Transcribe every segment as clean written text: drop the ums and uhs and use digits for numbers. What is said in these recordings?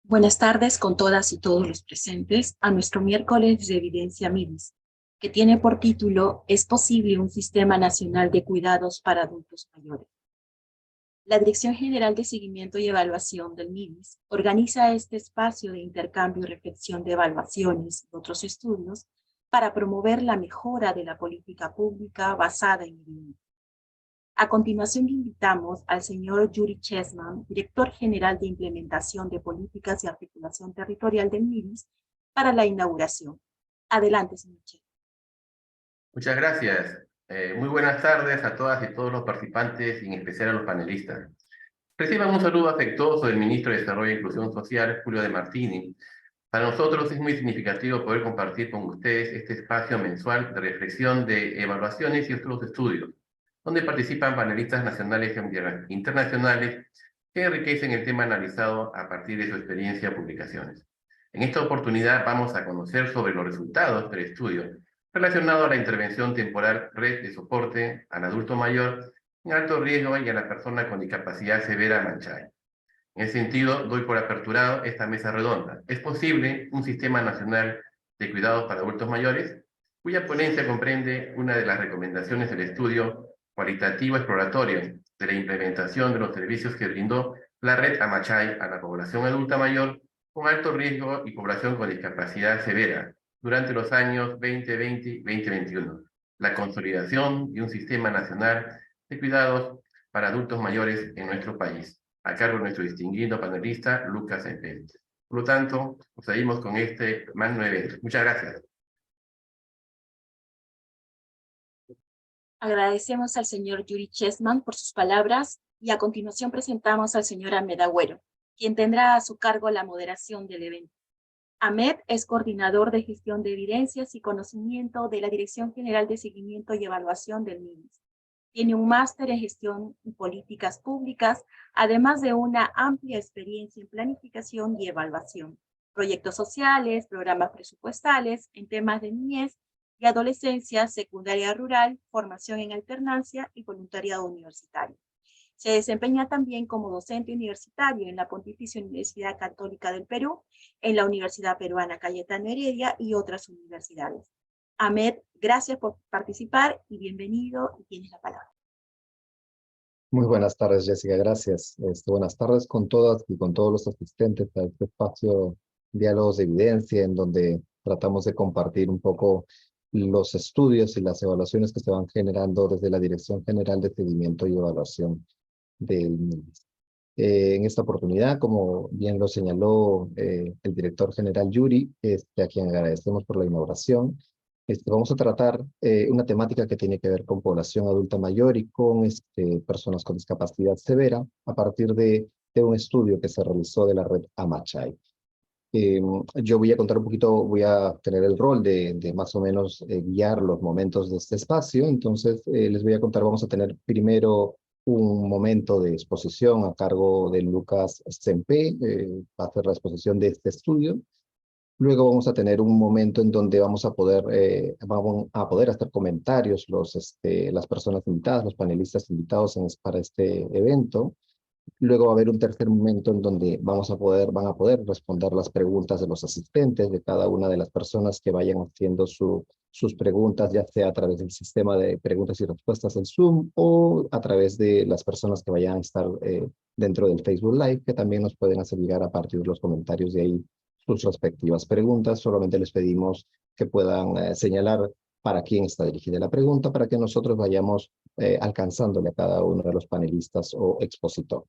Buenas tardes con todas y todos los presentes a nuestro miércoles de evidencia MIDIS, que tiene por título ¿Es posible un sistema nacional de cuidados para adultos mayores? La Dirección General de Seguimiento y Evaluación del MIDIS organiza este espacio de intercambio y reflexión de evaluaciones y otros estudios para promover la mejora de la política pública basada en evidencia. A continuación invitamos al señor Yuri Chessman, director general de Implementación de Políticas y Articulación Territorial del MIDIS, para la inauguración. Adelante, señor Chessman. Muchas gracias. Muy buenas tardes a todas y todos los participantes y en especial a los panelistas. Reciban un saludo afectuoso del Ministro de Desarrollo e Inclusión Social, Julio de Martini. Para nosotros es muy significativo poder compartir con ustedes este espacio mensual de reflexión de evaluaciones y otros estudios, donde participan panelistas nacionales e internacionales que enriquecen el tema analizado a partir de su experiencia y publicaciones. En esta oportunidad vamos a conocer sobre los resultados del estudio relacionado a la intervención temporal Red de Soporte al Adulto Mayor en Alto Riesgo y a la persona con discapacidad severa Machay. En ese sentido, doy por aperturado esta mesa redonda. ¿Es posible un sistema nacional de cuidados para adultos mayores? Cuya ponencia comprende una de las recomendaciones del estudio cualitativo exploratorio de la implementación de los servicios que brindó la red Amachay a la población adulta mayor con alto riesgo y población con discapacidad severa durante los años 2020 y 2021. La consolidación de un sistema nacional de cuidados para adultos mayores en nuestro país, a cargo de nuestro distinguido panelista Lucas Empel. Por lo tanto, seguimos con este magno evento. Muchas gracias. Agradecemos al señor Yuri Chessman por sus palabras y a continuación presentamos al señor Ahmed Agüero, quien tendrá a su cargo la moderación del evento. Ahmed es coordinador de gestión de evidencias y conocimiento de la Dirección General de Seguimiento y Evaluación del MIDIS. Tiene un máster en gestión y políticas públicas, además de una amplia experiencia en planificación y evaluación, proyectos sociales, programas presupuestales en temas de niñez y adolescencia, secundaria rural, formación en alternancia y voluntariado universitario. Se desempeña también como docente universitario en la Pontificia Universidad Católica del Perú, en la Universidad Peruana Cayetano Heredia y otras universidades. Ahmed, gracias por participar y bienvenido, y tienes la palabra. Muy buenas tardes, Jessica, gracias. Buenas tardes con todas y con todos los asistentes a este espacio Diálogos de Evidencia, en donde tratamos de compartir un poco los estudios y las evaluaciones que se van generando desde la Dirección General de Seguimiento y Evaluación del MIDIS. En esta oportunidad, como bien lo señaló el director general Yuri, a quien agradecemos por la inauguración, vamos a tratar una temática que tiene que ver con población adulta mayor y con personas con discapacidad severa a partir de un estudio que se realizó de la red Amachay. Yo voy a contar un poquito, voy a tener el rol de más o menos guiar los momentos de este espacio. Entonces les voy a contar, vamos a tener primero un momento de exposición a cargo de Lucas Sempe, va a hacer la exposición de este estudio. Luego vamos a tener un momento en donde vamos a poder hacer comentarios las personas invitadas, los panelistas invitados para este evento. Luego va a haber un tercer momento en donde van a poder responder las preguntas de los asistentes, de cada una de las personas que vayan haciendo sus preguntas, ya sea a través del sistema de preguntas y respuestas en Zoom o a través de las personas que vayan a estar dentro del Facebook Live, que también nos pueden hacer llegar a partir de los comentarios de ahí sus respectivas preguntas. Solamente les pedimos que puedan señalar para quién está dirigida la pregunta, para que nosotros vayamos alcanzándole a cada uno de los panelistas o expositores.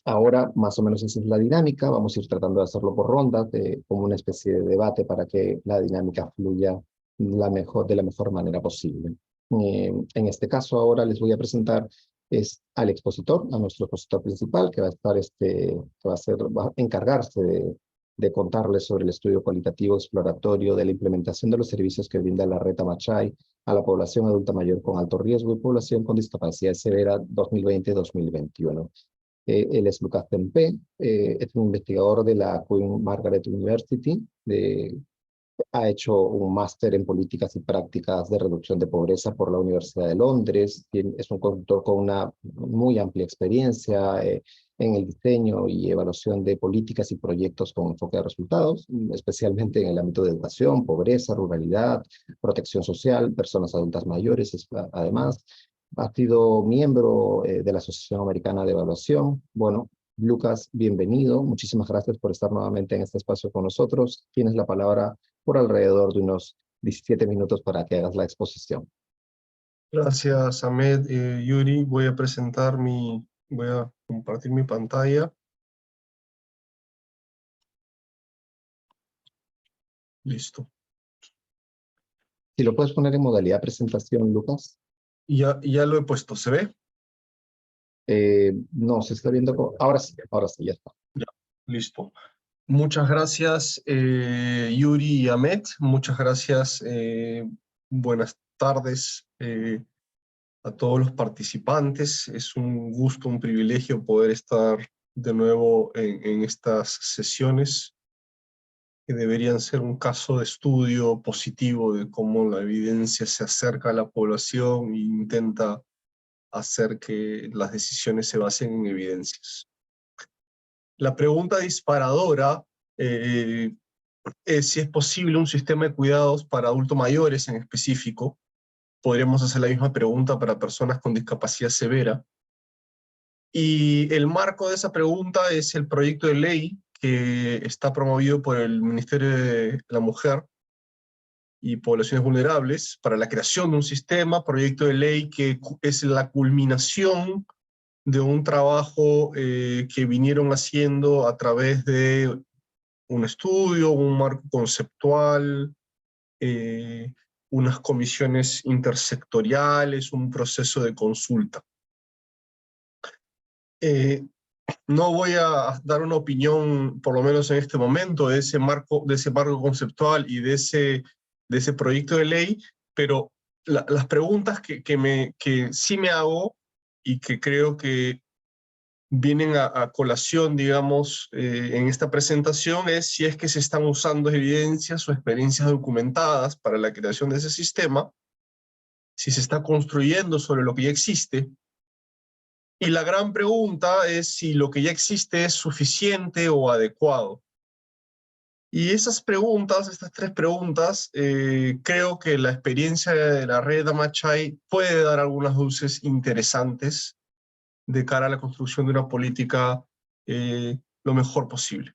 Ahora, más o menos esa es la dinámica. Vamos a ir tratando de hacerlo por rondas, como una especie de debate para que la dinámica fluya de la mejor manera posible. En este caso, ahora les voy a presentar al expositor, a nuestro expositor principal, que va a estar, va a encargarse de contarles sobre el estudio cualitativo exploratorio de la implementación de los servicios que brinda la red Amachay a la población adulta mayor con alto riesgo y población con discapacidad severa 2020-2021. Él es Lucas Sempe, es un investigador de la Queen Margaret University, ha hecho un máster en políticas y prácticas de reducción de pobreza por la Universidad de Londres, es un consultor con una muy amplia experiencia en el diseño y evaluación de políticas y proyectos con enfoque de resultados, especialmente en el ámbito de educación, pobreza, ruralidad, protección social, personas adultas mayores. Además, ha sido miembro de la Asociación Americana de Evaluación. Bueno, Lucas, bienvenido. Muchísimas gracias por estar nuevamente en este espacio con nosotros. Tienes la palabra por alrededor de unos 17 minutos para que hagas la exposición. Gracias, Ahmed. Yuri, voy a compartir mi pantalla. Listo. Si lo puedes poner en modalidad presentación, Lucas. Ya lo he puesto, ¿se ve? No, se está viendo. Ahora sí, ya está. Ya, listo. Muchas gracias, Yuri y Ahmed. Muchas gracias. Buenas tardes a todos los participantes. Es un gusto, un privilegio poder estar de nuevo en estas sesiones que deberían ser un caso de estudio positivo de cómo la evidencia se acerca a la población e intenta hacer que las decisiones se basen en evidencias. La pregunta disparadora es si es posible un sistema de cuidados para adultos mayores en específico. Podríamos hacer la misma pregunta para personas con discapacidad severa. Y el marco de esa pregunta es el proyecto de ley que está promovido por el Ministerio de la Mujer y Poblaciones Vulnerables para la creación de un sistema, proyecto de ley que es la culminación de un trabajo que vinieron haciendo a través de un estudio, un marco conceptual, unas comisiones intersectoriales, un proceso de consulta. No voy a dar una opinión, por lo menos en este momento, de ese marco conceptual y de ese proyecto de ley, pero las preguntas que sí me hago y que creo que vienen a colación, digamos, en esta presentación es si es que se están usando evidencias o experiencias documentadas para la creación de ese sistema, si se está construyendo sobre lo que ya existe. Y la gran pregunta es si lo que ya existe es suficiente o adecuado. Y esas preguntas, estas tres preguntas, creo que la experiencia de la red Amachai puede dar algunas luces interesantes de cara a la construcción de una política lo mejor posible.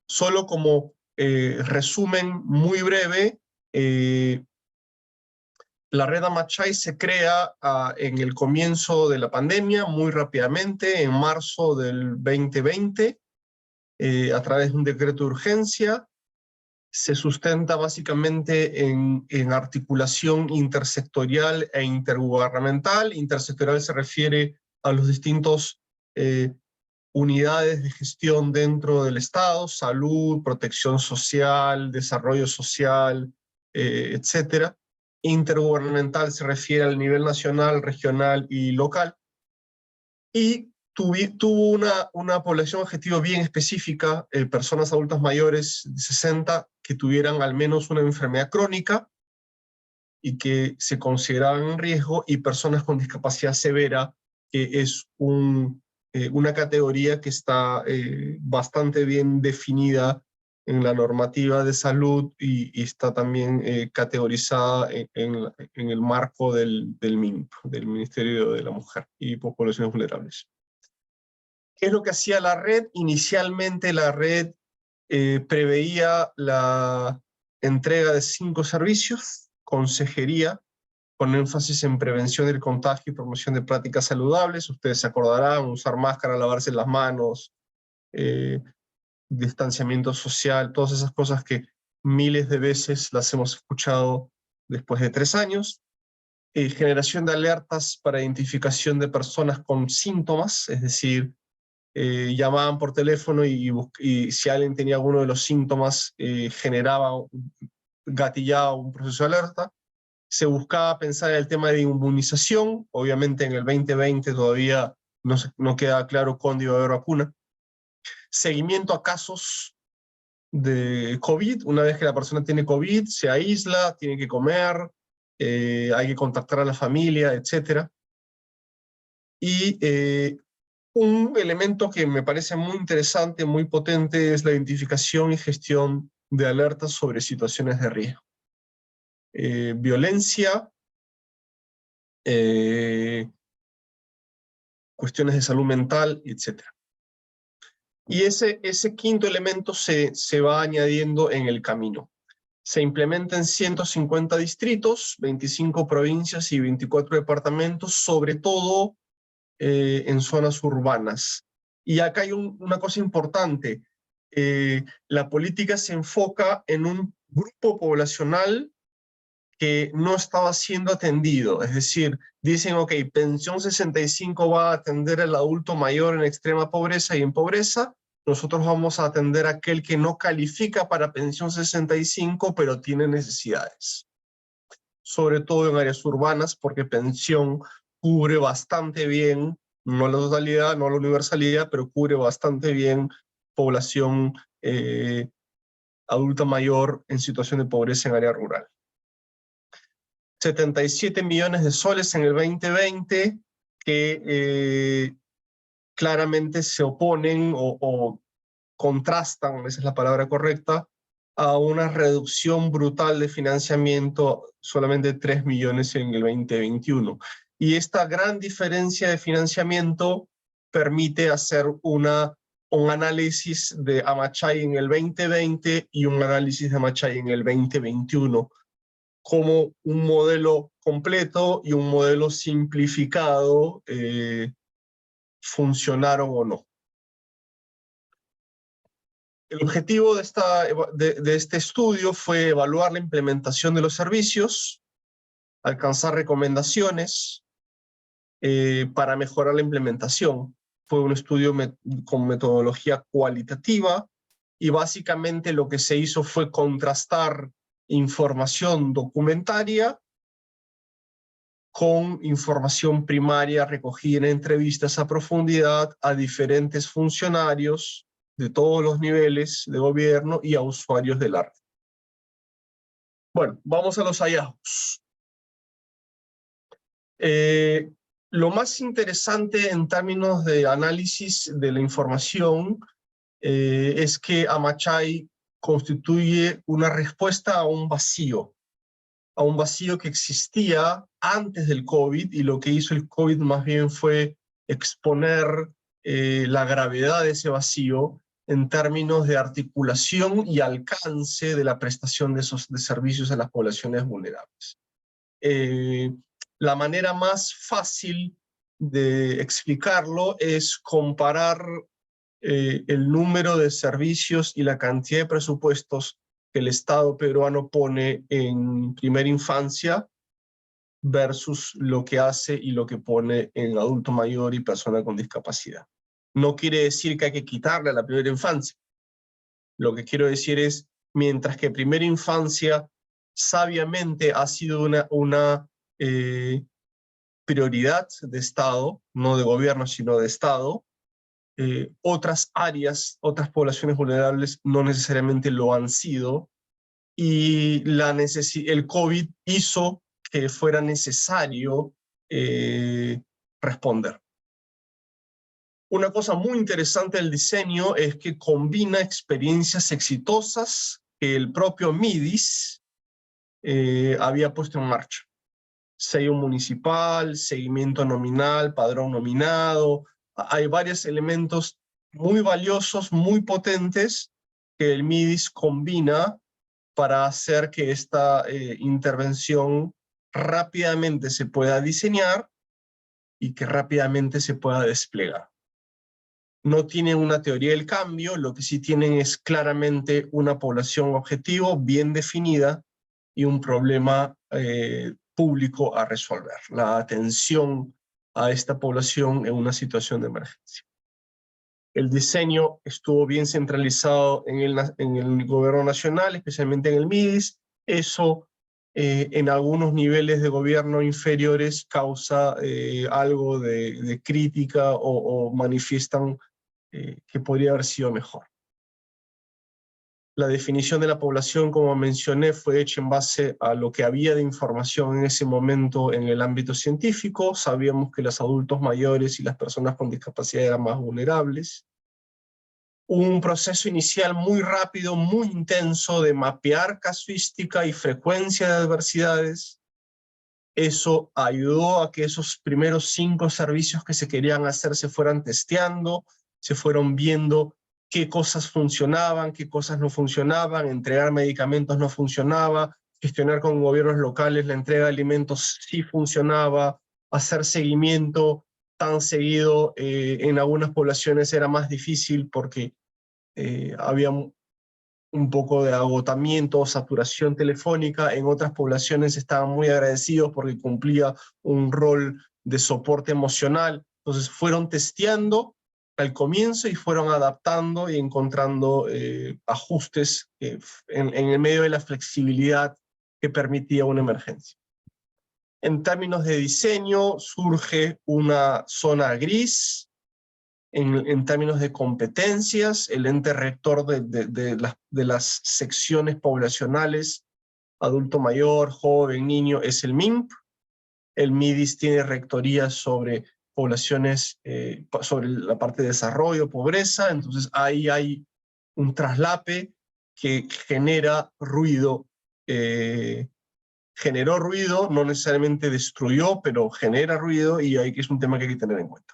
Solo como resumen muy breve, la red Amachai se crea en el comienzo de la pandemia, muy rápidamente, en marzo del 2020, a través de un decreto de urgencia. Se sustenta básicamente en articulación intersectorial e intergubernamental. Intersectorial se refiere a los distintos unidades de gestión dentro del Estado, salud, protección social, desarrollo social, etcétera. Intergubernamental se refiere al nivel nacional, regional y local. Y tuvo una población objetivo bien específica, personas adultas mayores de 60 que tuvieran al menos una enfermedad crónica y que se consideraban en riesgo, y personas con discapacidad severa, que es una categoría que está bastante bien definida en la normativa de salud y está también categorizada en el marco del MINP, del Ministerio de la Mujer y Poblaciones Vulnerables. ¿Qué es lo que hacía la red? Inicialmente la red preveía la entrega de 5 servicios: consejería, con énfasis en prevención del contagio y promoción de prácticas saludables. Ustedes se acordarán, usar máscara, lavarse las manos, distanciamiento social, todas esas cosas que miles de veces las hemos escuchado después de 3 años. Generación de alertas para identificación de personas con síntomas, es decir, llamaban por teléfono y si alguien tenía alguno de los síntomas, gatillaba un proceso de alerta. Se buscaba pensar en el tema de inmunización. Obviamente en el 2020 todavía no queda claro cuándo iba a haber vacuna. Seguimiento a casos de COVID. Una vez que la persona tiene COVID, se aísla, tiene que comer, hay que contactar a la familia, etc. Y Un elemento que me parece muy interesante, muy potente, es la identificación y gestión de alertas sobre situaciones de riesgo. Violencia, cuestiones de salud mental, etc. Y ese quinto elemento se va añadiendo en el camino. Se implementa en 150 distritos, 25 provincias y 24 departamentos, sobre todo en zonas urbanas. Y acá hay una cosa importante. La política se enfoca en un grupo poblacional que no estaba siendo atendido. Es decir, dicen, ok, Pensión 65 va a atender al adulto mayor en extrema pobreza y en pobreza. Nosotros vamos a atender a aquel que no califica para Pensión 65, pero tiene necesidades. Sobre todo en áreas urbanas, porque pensión cubre bastante bien, no la totalidad, no la universalidad, pero cubre bastante bien población adulta mayor en situación de pobreza en área rural. 77 millones de soles en el 2020 que claramente se oponen o contrastan, esa es la palabra correcta, a una reducción brutal de financiamiento, solamente 3 millones en el 2021. Y esta gran diferencia de financiamiento permite hacer un análisis de Amachay en el 2020 y un análisis de Amachay en el 2021, como un modelo completo y un modelo simplificado funcionaron o no. El objetivo de este estudio fue evaluar la implementación de los servicios, alcanzar recomendaciones para mejorar la implementación. Fue un estudio con metodología cualitativa y básicamente lo que se hizo fue contrastar información documentaria con información primaria recogida en entrevistas a profundidad a diferentes funcionarios de todos los niveles de gobierno y a usuarios del arte. Bueno, vamos a los hallazgos. Lo más interesante en términos de análisis de la información es que Amachay constituye una respuesta a un vacío que existía antes del COVID, y lo que hizo el COVID más bien fue exponer la gravedad de ese vacío en términos de articulación y alcance de la prestación de servicios a las poblaciones vulnerables. La manera más fácil de explicarlo es comparar el número de servicios y la cantidad de presupuestos que el Estado peruano pone en primera infancia versus lo que hace y lo que pone en adulto mayor y persona con discapacidad. No quiere decir que hay que quitarle a la primera infancia. Lo que quiero decir es, mientras que primera infancia sabiamente ha sido una prioridad de Estado, no de gobierno, sino de Estado, otras áreas, otras poblaciones vulnerables no necesariamente lo han sido, y el COVID hizo que fuera necesario responder. Una cosa muy interesante del diseño es que combina experiencias exitosas que el propio MIDIS había puesto en marcha. Sello municipal, seguimiento nominal, padrón nominado. Hay varios elementos muy valiosos, muy potentes que el MIDIS combina para hacer que esta intervención rápidamente se pueda diseñar y que rápidamente se pueda desplegar. No tienen una teoría del cambio, lo que sí tienen es claramente una población objetivo bien definida y un problema público a resolver, la atención a esta población en una situación de emergencia. El diseño estuvo bien centralizado en el gobierno nacional, especialmente en el MIDIS. Eso en algunos niveles de gobierno inferiores causa algo de crítica o manifiestan que podría haber sido mejor. La definición de la población, como mencioné, fue hecha en base a lo que había de información en ese momento en el ámbito científico. Sabíamos que los adultos mayores y las personas con discapacidad eran más vulnerables. Hubo un proceso inicial muy rápido, muy intenso de mapear casuística y frecuencia de adversidades. Eso ayudó a que esos primeros 5 servicios que se querían hacer se fueran testeando, se fueron viendo qué cosas funcionaban, qué cosas no funcionaban, entregar medicamentos no funcionaba, gestionar con gobiernos locales la entrega de alimentos sí funcionaba, hacer seguimiento tan seguido en algunas poblaciones era más difícil porque había un poco de agotamiento o saturación telefónica. En otras poblaciones estaban muy agradecidos porque cumplía un rol de soporte emocional. Entonces fueron testeando al comienzo y fueron adaptando y encontrando ajustes en el medio de la flexibilidad que permitía una emergencia. En términos de diseño, surge una zona gris. En términos de competencias, el ente rector de las secciones poblacionales, adulto mayor, joven, niño, es el MINP. El MIDIS tiene rectoría sobre poblaciones, sobre la parte de desarrollo, pobreza, entonces ahí hay un traslape que genera ruido, generó ruido, no necesariamente destruyó, pero genera ruido y ahí que es un tema que hay que tener en cuenta.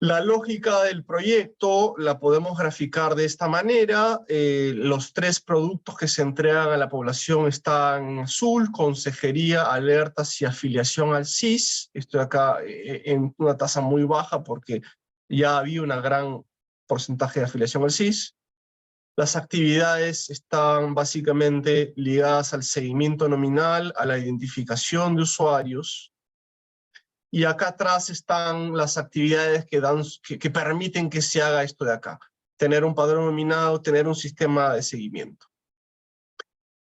La lógica del proyecto la podemos graficar de esta manera. Los 3 productos que se entregan a la población están en azul: consejería, alertas y afiliación al SIS. Estoy acá en una tasa muy baja porque ya había un gran porcentaje de afiliación al SIS. Las actividades están básicamente ligadas al seguimiento nominal, a la identificación de usuarios. Y acá atrás están las actividades que permiten que se haga esto de acá. Tener un padrón nominado, tener un sistema de seguimiento.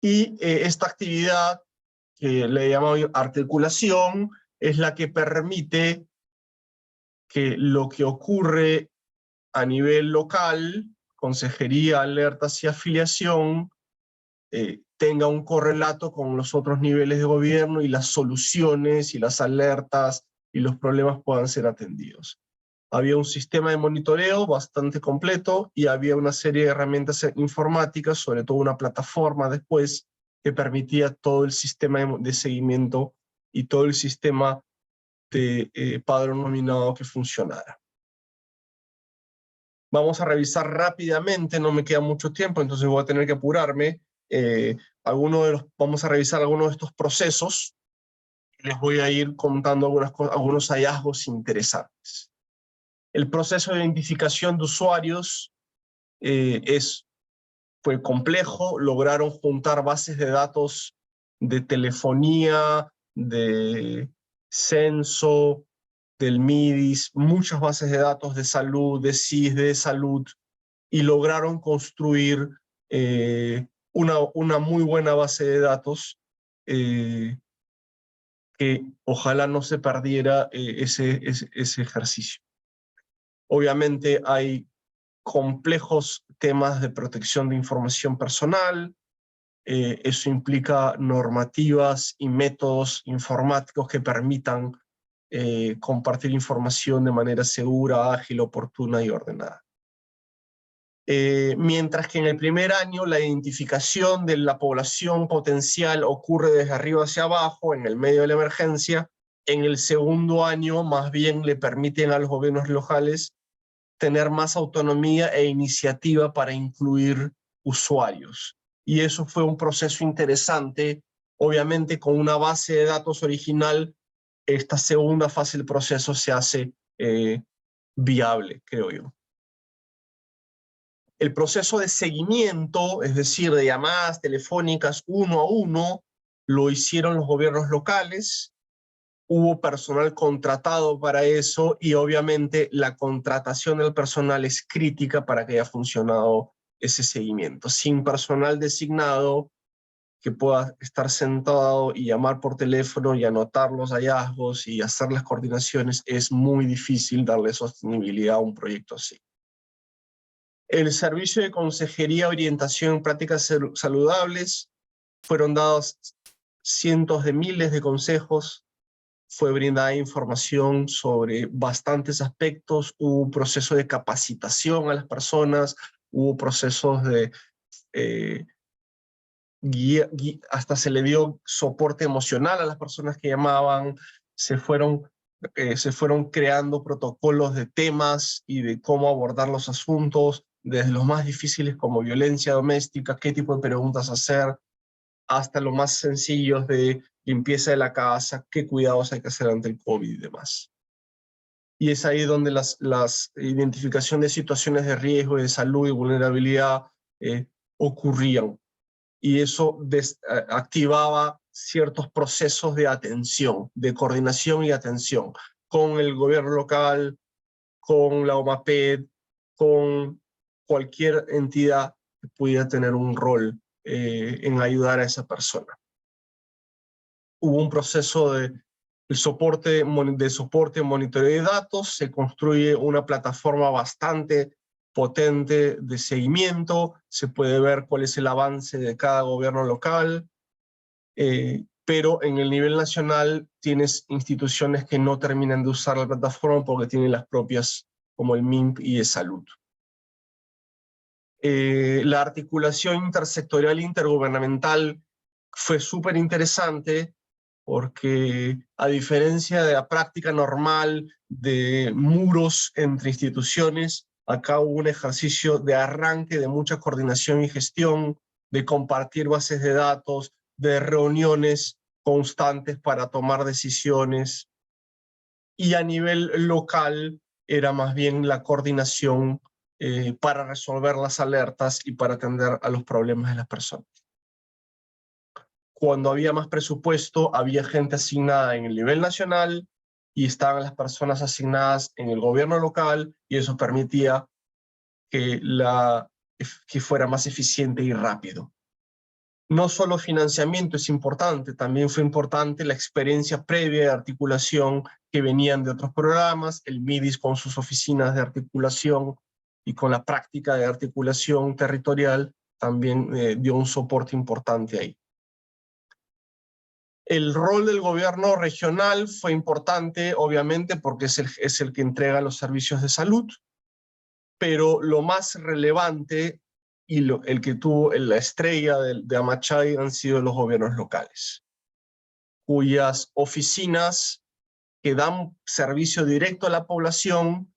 Y esta actividad, que le llamamos articulación, es la que permite que lo que ocurre a nivel local, consejería, alertas y afiliación, tenga un correlato con los otros niveles de gobierno y las soluciones y las alertas y los problemas puedan ser atendidos. Había un sistema de monitoreo bastante completo y había una serie de herramientas informáticas, sobre todo una plataforma después, que permitía todo el sistema de seguimiento y todo el sistema de padrón nominado que funcionara. Vamos a revisar rápidamente, no me queda mucho tiempo, entonces voy a tener que apurarme. Vamos a revisar algunos de estos procesos. Les voy a ir contando algunos hallazgos interesantes. El proceso de identificación de usuarios fue complejo. Lograron juntar bases de datos de telefonía, de censo, del MIDIS, muchas bases de datos de salud, de SIS, de salud, y lograron construir una muy buena base de datos que ojalá no se perdiera ese ejercicio. Obviamente hay complejos temas de protección de información personal, eso implica normativas y métodos informáticos que permitan compartir información de manera segura, ágil, oportuna y ordenada. Mientras que en el primer año la identificación de la población potencial ocurre desde arriba hacia abajo, en el medio de la emergencia, en el segundo año más bien le permiten a los gobiernos locales tener más autonomía e iniciativa para incluir usuarios. Y eso fue un proceso interesante. Obviamente con una base de datos original, esta segunda fase del proceso se hace viable, creo yo. El proceso de seguimiento, es decir, de llamadas telefónicas 1 a 1, lo hicieron los gobiernos locales. Hubo personal contratado para eso y obviamente la contratación del personal es crítica para que haya funcionado ese seguimiento. Sin personal designado que pueda estar sentado y llamar por teléfono y anotar los hallazgos y hacer las coordinaciones, es muy difícil darle sostenibilidad a un proyecto así. El servicio de consejería, orientación en prácticas saludables, fueron dados cientos de miles de consejos, fue brindada información sobre bastantes aspectos, hubo un proceso de capacitación a las personas, hubo procesos de hasta se le dio soporte emocional a las personas que llamaban, se fueron creando protocolos de temas y de cómo abordar los asuntos, desde los más difíciles como violencia doméstica, qué tipo de preguntas hacer, hasta los más sencillos de limpieza de la casa, qué cuidados hay que hacer ante el COVID y demás. Y es ahí donde las identificación de situaciones de riesgo, de salud y vulnerabilidad ocurrían. Y eso activaba ciertos procesos de atención, de coordinación y atención con el gobierno local, con la OMAPED, con cualquier entidad que pudiera tener un rol en ayudar a esa persona. Hubo un proceso de soporte, monitoreo de datos, se construye una plataforma bastante potente de seguimiento, se puede ver cuál es el avance de cada gobierno local, pero en el nivel nacional tienes instituciones que no terminan de usar la plataforma porque tienen las propias, como el MINP y de salud. La articulación intersectorial e intergubernamental fue súper interesante porque, a diferencia de la práctica normal de muros entre instituciones, acá hubo un ejercicio de arranque de mucha coordinación y gestión, de compartir bases de datos, de reuniones constantes para tomar decisiones. Y a nivel local era más bien la coordinación para resolver las alertas y para atender a los problemas de las personas. Cuando había más presupuesto, había gente asignada en el nivel nacional y estaban las personas asignadas en el gobierno local, y eso permitía que fuera más eficiente y rápido. No solo financiamiento es importante, también fue importante la experiencia previa de articulación que venían de otros programas, el MIDIS con sus oficinas de articulación y con la práctica de articulación territorial también dio un soporte importante ahí. El rol del gobierno regional fue importante, obviamente, porque es el que entrega los servicios de salud, pero lo más relevante y el que tuvo la estrella de Amachay han sido los gobiernos locales, cuyas oficinas que dan servicio directo a la población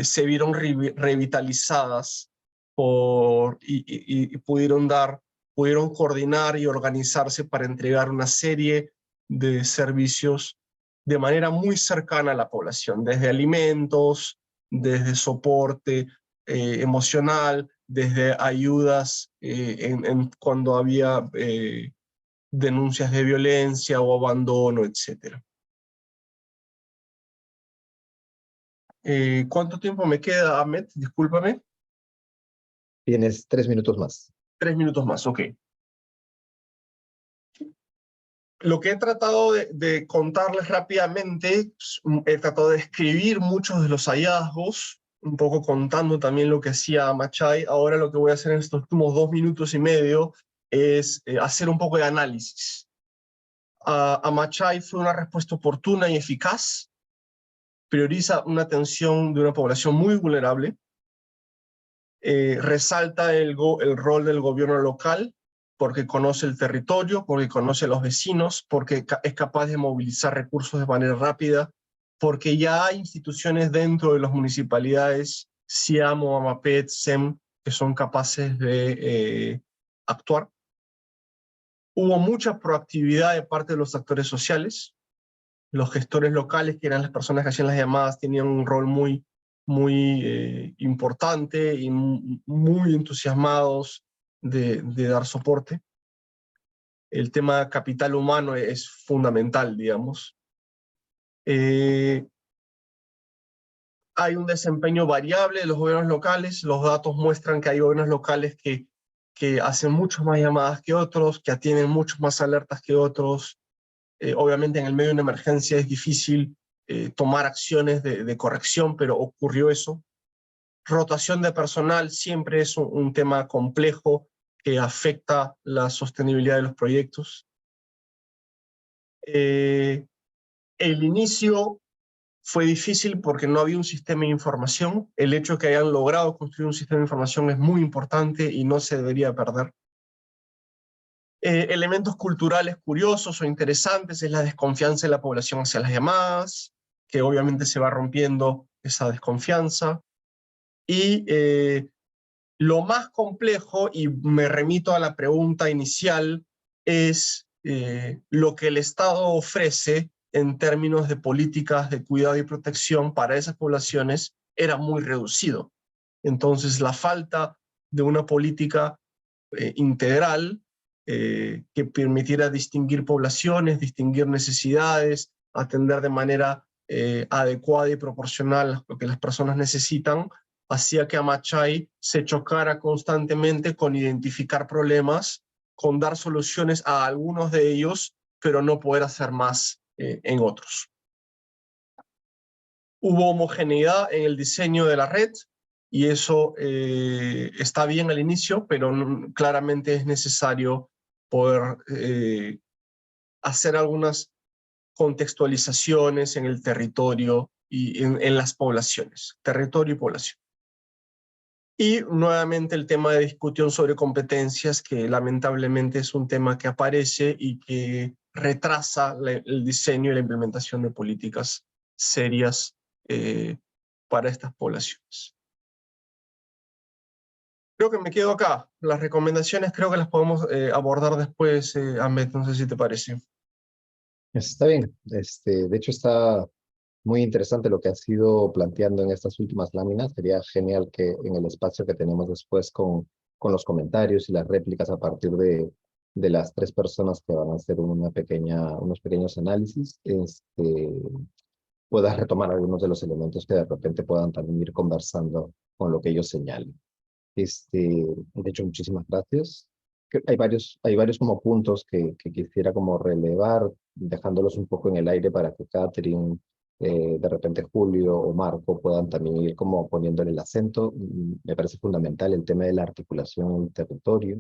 se vieron revitalizadas y pudieron coordinar y organizarse para entregar una serie de servicios de manera muy cercana a la población, desde alimentos, desde soporte emocional, desde ayudas cuando había denuncias de violencia o abandono, etc. ¿Cuánto tiempo me queda, Ahmed? Discúlpame. Tienes 3 minutos más. 3 minutos más, ok. Lo que he tratado de contarles rápidamente, he tratado de escribir muchos de los hallazgos, un poco contando también lo que hacía Amachay. Ahora lo que voy a hacer en estos últimos 2 minutos y medio es hacer un poco de análisis. Amachay fue una respuesta oportuna y eficaz, prioriza una atención de una población muy vulnerable, resalta el rol del gobierno local, porque conoce el territorio, porque conoce a los vecinos, porque es capaz de movilizar recursos de manera rápida, porque ya hay instituciones dentro de las municipalidades, SIAMO, AMAPED, SEM, que son capaces de actuar. Hubo mucha proactividad de parte de los actores sociales. Los gestores locales, que eran las personas que hacían las llamadas, tenían un rol muy importante y muy entusiasmados de dar soporte. El tema capital humano es fundamental, digamos. Hay un desempeño variable de los gobiernos locales. Los datos muestran que hay gobiernos locales que hacen muchas más llamadas que otros, que atienden muchas más alertas que otros. Obviamente en el medio de una emergencia es difícil tomar acciones de corrección, pero ocurrió eso. rotación de personal siempre es un tema complejo que afecta la sostenibilidad de los proyectos. El inicio fue difícil porque no había un sistema de información. El hecho de que hayan logrado construir un sistema de información es muy importante y no se debería perder. Elementos culturales curiosos o interesantes es la desconfianza de la población hacia las llamadas, que obviamente se va rompiendo esa desconfianza. Y lo más complejo, y me remito a la pregunta inicial, es lo que el Estado ofrece en términos de políticas de cuidado y protección para esas poblaciones era muy reducido. Entonces, la falta de una política integral que permitiera distinguir poblaciones, distinguir necesidades, atender de manera adecuada y proporcional lo que las personas necesitan, hacía que Amachai se chocara constantemente con identificar problemas, con dar soluciones a algunos de ellos, pero no poder hacer más en otros. Hubo homogeneidad en el diseño de la red, y eso está bien al inicio, pero claramente es necesario poder hacer algunas contextualizaciones en el territorio y en las poblaciones, territorio y población. Y nuevamente el tema de discusión sobre competencias, que lamentablemente es un tema que aparece y que retrasa el diseño y la implementación de políticas serias para estas poblaciones. Creo que me quedo acá. Las recomendaciones creo que las podemos abordar después, Ahmed, no sé si te parece. Está bien. De hecho, está muy interesante lo que has ido planteando en estas últimas láminas. Sería genial que en el espacio que tenemos después con los comentarios y las réplicas a partir de las tres personas que van a hacer unos pequeños análisis, puedas retomar algunos de los elementos que de repente puedan también ir conversando con lo que ellos señalen. De hecho, muchísimas gracias. Hay varios como puntos que quisiera como relevar, dejándolos un poco en el aire para que Catherine, de repente Julio o Marco puedan también ir como poniéndole el acento. Me parece fundamental el tema de la articulación en el territorio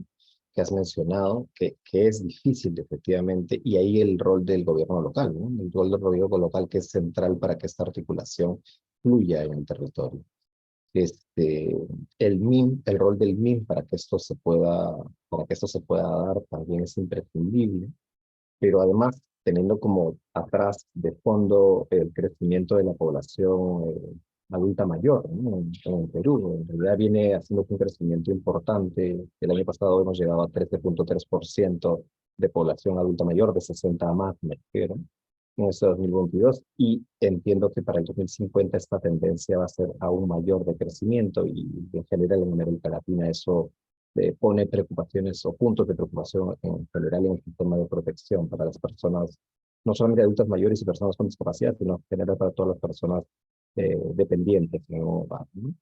que has mencionado, que es difícil efectivamente, y ahí el rol del gobierno local, ¿no? El rol del gobierno local que es central para que esta articulación fluya en el territorio. El rol del MIM para que esto se pueda dar también es imprescindible, pero además teniendo como atrás de fondo el crecimiento de la población adulta mayor, ¿no? En el Perú, en realidad viene haciendo un crecimiento importante. El año pasado hemos llegado a 13.3% de población adulta mayor, de 60 a más, me refiero, en este 2022, y entiendo que para el 2050 esta tendencia va a ser aún mayor de crecimiento, y en general en América Latina eso pone preocupaciones o puntos de preocupación en general en el sistema de protección para las personas, no solamente adultas mayores y personas con discapacidad, sino en general para todas las personas dependientes en un hogar, ¿no?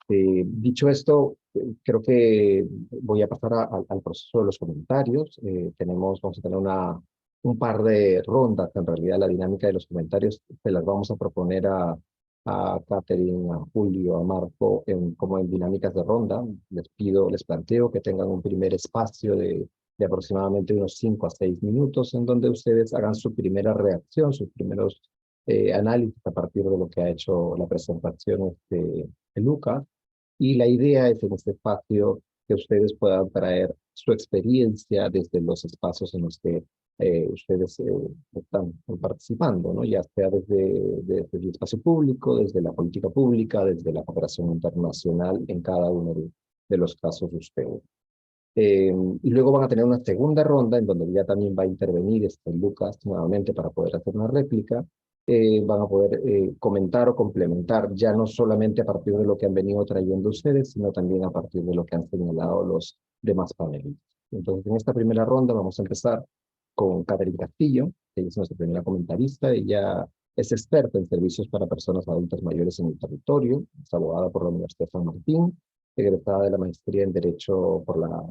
Dicho esto, creo que voy a pasar al proceso de los comentarios. Vamos a tener un par de rondas. En realidad, la dinámica de los comentarios se las vamos a proponer a Catherine, a Julio, a Marco, como en dinámicas de ronda. Les planteo que tengan un primer espacio de aproximadamente unos 5 a 6 minutos, en donde ustedes hagan su primera reacción, sus primeros análisis a partir de lo que ha hecho la presentación de Lucas. Y la idea es en este espacio que ustedes puedan traer su experiencia desde los espacios en los que ustedes están participando, ¿no? Ya sea desde el espacio público, desde la política pública, desde la cooperación internacional, en cada uno de los casos de ustedes. Y luego van a tener una segunda ronda en donde ya también va a intervenir Lucas nuevamente para poder hacer una réplica. Van a poder comentar o complementar ya no solamente a partir de lo que han venido trayendo ustedes, sino también a partir de lo que han señalado los demás panelistas. Entonces, en esta primera ronda vamos a empezar con Catherine Castillo. Ella es nuestra primera comentarista. Ella es experta en servicios para personas adultas mayores en el territorio. Es abogada por la Universidad de San Martín, egresada de la maestría en Derecho por la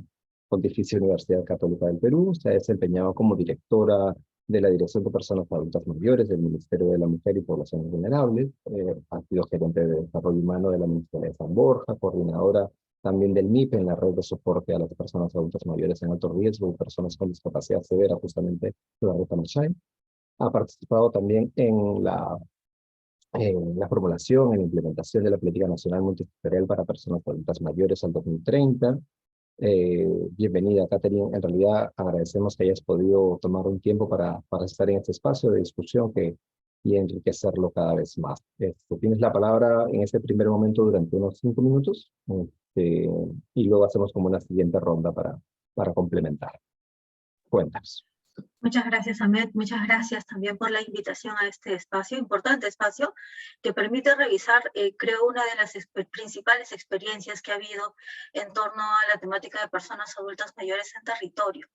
Pontificia Universidad Católica del Perú. Se ha desempeñado como directora de la Dirección de Personas Adultas Mayores del Ministerio de la Mujer y Poblaciones Vulnerables, ha sido gerente de Desarrollo Humano de la Ministeria de San Borja, coordinadora también del MIP en la red de soporte a las personas adultas mayores en alto riesgo y personas con discapacidad severa, justamente la Ruta Machay. Ha participado también en la formulación, en la implementación de la Política Nacional Multisectorial para Personas Adultas Mayores al 2030. Bienvenida, Catherine. En realidad agradecemos que hayas podido tomar un tiempo para estar en este espacio de discusión y enriquecerlo cada vez más. Tienes la palabra en este primer momento durante unos 5 minutos y luego hacemos como una siguiente ronda para complementar. Cuéntanos. Muchas gracias, Ahmed. Muchas gracias también por la invitación a este espacio, importante espacio, que permite revisar, creo, una de las principales experiencias que ha habido en torno a la temática de personas adultas mayores en territorio.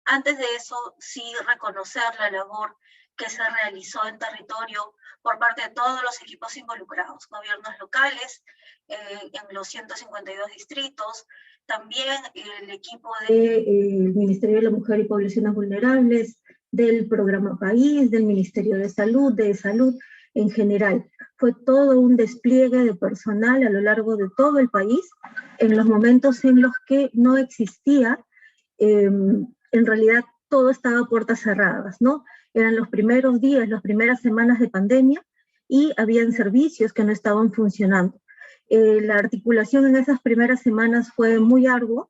Antes de eso, sí reconocer la labor que se realizó en territorio por parte de todos los equipos involucrados, gobiernos locales, en los 152 distritos, también el equipo del Ministerio de la Mujer y Poblaciones Vulnerables, del Programa País, del Ministerio de Salud en general. Fue todo un despliegue de personal a lo largo de todo el país, en los momentos en los que no existía, en realidad todo estaba a puertas cerradas, ¿no? Eran los primeros días, las primeras semanas de pandemia, y habían servicios que no estaban funcionando. La articulación en esas primeras semanas fue muy ardua,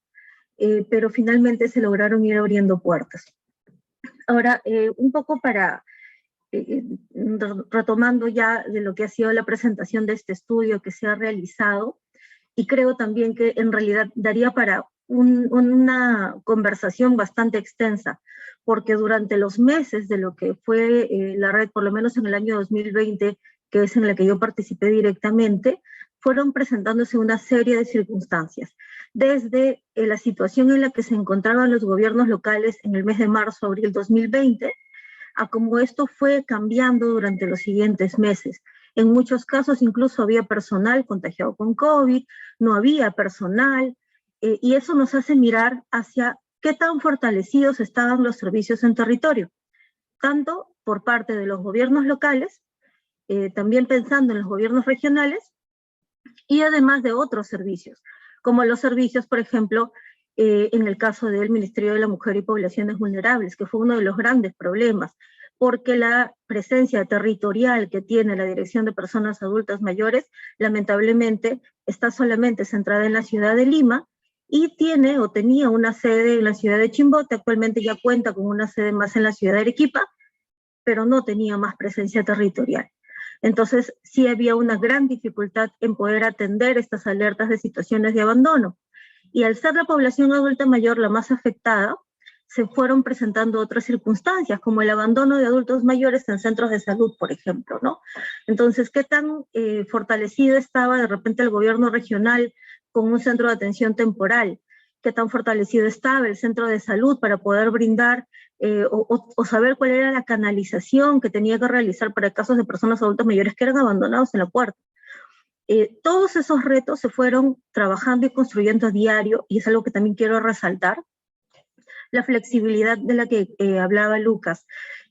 pero finalmente se lograron ir abriendo puertas. Ahora, un poco para, retomando ya de lo que ha sido la presentación de este estudio que se ha realizado, y creo también que en realidad daría para una conversación bastante extensa, porque durante los meses de lo que fue la red, por lo menos en el año 2020, que es en la que yo participé directamente, fueron presentándose una serie de circunstancias, desde la situación en la que se encontraban los gobiernos locales en el mes de marzo, abril 2020, a cómo esto fue cambiando durante los siguientes meses. En muchos casos incluso había personal contagiado con COVID, no había personal, y eso nos hace mirar hacia qué tan fortalecidos estaban los servicios en territorio, tanto por parte de los gobiernos locales, también pensando en los gobiernos regionales, y además de otros servicios, como los servicios, por ejemplo, en el caso del Ministerio de la Mujer y Poblaciones Vulnerables, que fue uno de los grandes problemas, porque la presencia territorial que tiene la Dirección de Personas Adultas Mayores, lamentablemente, está solamente centrada en la ciudad de Lima, y tiene o tenía una sede en la ciudad de Chimbote, actualmente ya cuenta con una sede más en la ciudad de Arequipa, pero no tenía más presencia territorial. Entonces, sí había una gran dificultad en poder atender estas alertas de situaciones de abandono. Y al ser la población adulta mayor la más afectada, se fueron presentando otras circunstancias, como el abandono de adultos mayores en centros de salud, por ejemplo, ¿no? Entonces, ¿qué tan fortalecido estaba de repente el gobierno regional con un centro de atención temporal? ¿Qué tan fortalecido estaba el centro de salud para poder brindar o saber cuál era la canalización que tenía que realizar para casos de personas adultas mayores que eran abandonados en la puerta? Todos esos retos se fueron trabajando y construyendo a diario, y es algo que también quiero resaltar, la flexibilidad de la que hablaba Lucas.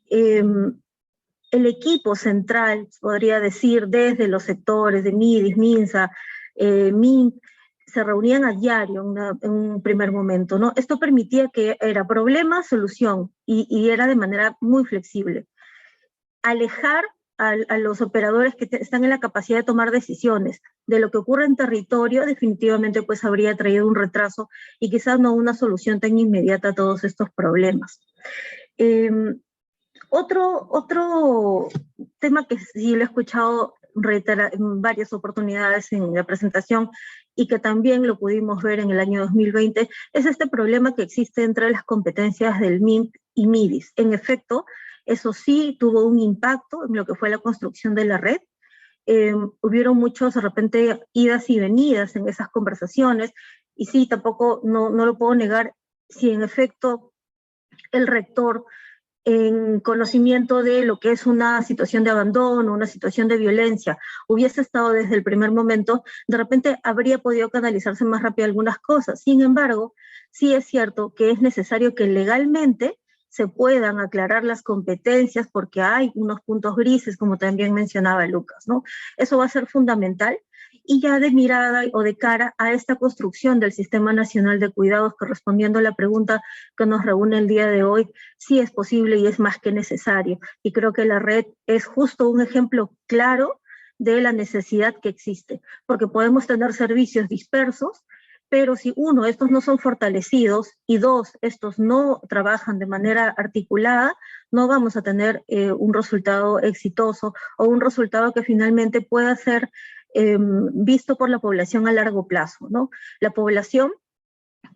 El equipo central, podría decir, desde los sectores de MIDIS, MINSA, MINT, se reunían a diario en un primer momento, ¿no? Esto permitía que era problema, solución, y era de manera muy flexible. Alejar a los operadores que están en la capacidad de tomar decisiones de lo que ocurre en territorio, definitivamente pues habría traído un retraso y quizás no una solución tan inmediata a todos estos problemas. Otro tema que sí lo he escuchado en varias oportunidades en la presentación y que también lo pudimos ver en el año 2020, es este problema que existe entre las competencias del MINT y MIDIS. En efecto, eso sí tuvo un impacto en lo que fue la construcción de la red. Hubieron muchos, de repente, idas y venidas en esas conversaciones, y sí, tampoco, no lo puedo negar, si en efecto el rector, en conocimiento de lo que es una situación de abandono, una situación de violencia, hubiese estado desde el primer momento, de repente habría podido canalizarse más rápido algunas cosas. Sin embargo, sí es cierto que es necesario que legalmente se puedan aclarar las competencias, porque hay unos puntos grises, como también mencionaba Lucas, ¿no? Eso va a ser fundamental, y ya de mirada o de cara a esta construcción del Sistema Nacional de Cuidados, que respondiendo a la pregunta que nos reúne el día de hoy, sí es posible y es más que necesario. Y creo que la red es justo un ejemplo claro de la necesidad que existe, porque podemos tener servicios dispersos, pero si uno, estos no son fortalecidos, y dos, estos no trabajan de manera articulada, no vamos a tener un resultado exitoso o un resultado que finalmente pueda ser visto por la población a largo plazo, ¿no? La población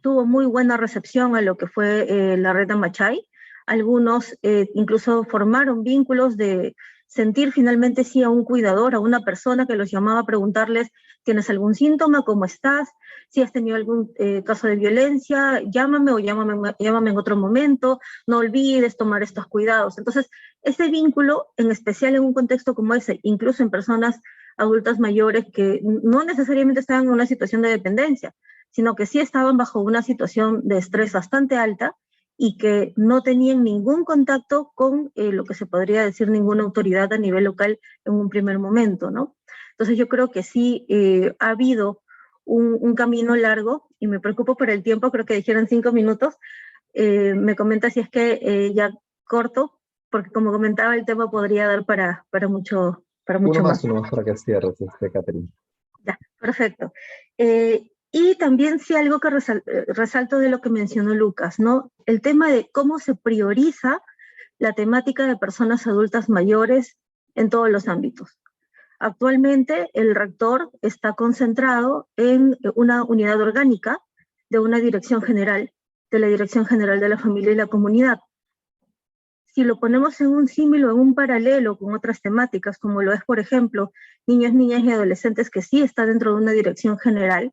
tuvo muy buena recepción a lo que fue la red Amachay. Algunos incluso formaron vínculos de sentir finalmente sí a un cuidador, a una persona que los llamaba a preguntarles: ¿tienes algún síntoma? ¿Cómo estás? Si has tenido algún caso de violencia, llámame, o llámame en otro momento, no olvides tomar estos cuidados. Entonces, ese vínculo, en especial en un contexto como ese, incluso en personas adultas mayores que no necesariamente estaban en una situación de dependencia, sino que sí estaban bajo una situación de estrés bastante alta y que no tenían ningún contacto con lo que se podría decir ninguna autoridad a nivel local en un primer momento, ¿no? Entonces yo creo que sí ha habido un camino largo, y me preocupo por el tiempo, creo que dijeron 5 minutos. Me comenta si es que ya corto, porque como comentaba, el tema podría dar para mucho más. Uno más para que cierres, Catherine. Ya, perfecto. Y también sí algo que resalto de lo que mencionó Lucas, ¿no? El tema de cómo se prioriza la temática de personas adultas mayores en todos los ámbitos. Actualmente el rector está concentrado en una unidad orgánica de una dirección general, de la Dirección General de la Familia y la Comunidad. Si lo ponemos en un símil o en un paralelo con otras temáticas, como lo es, por ejemplo, niños, niñas y adolescentes, que sí está dentro de una dirección general,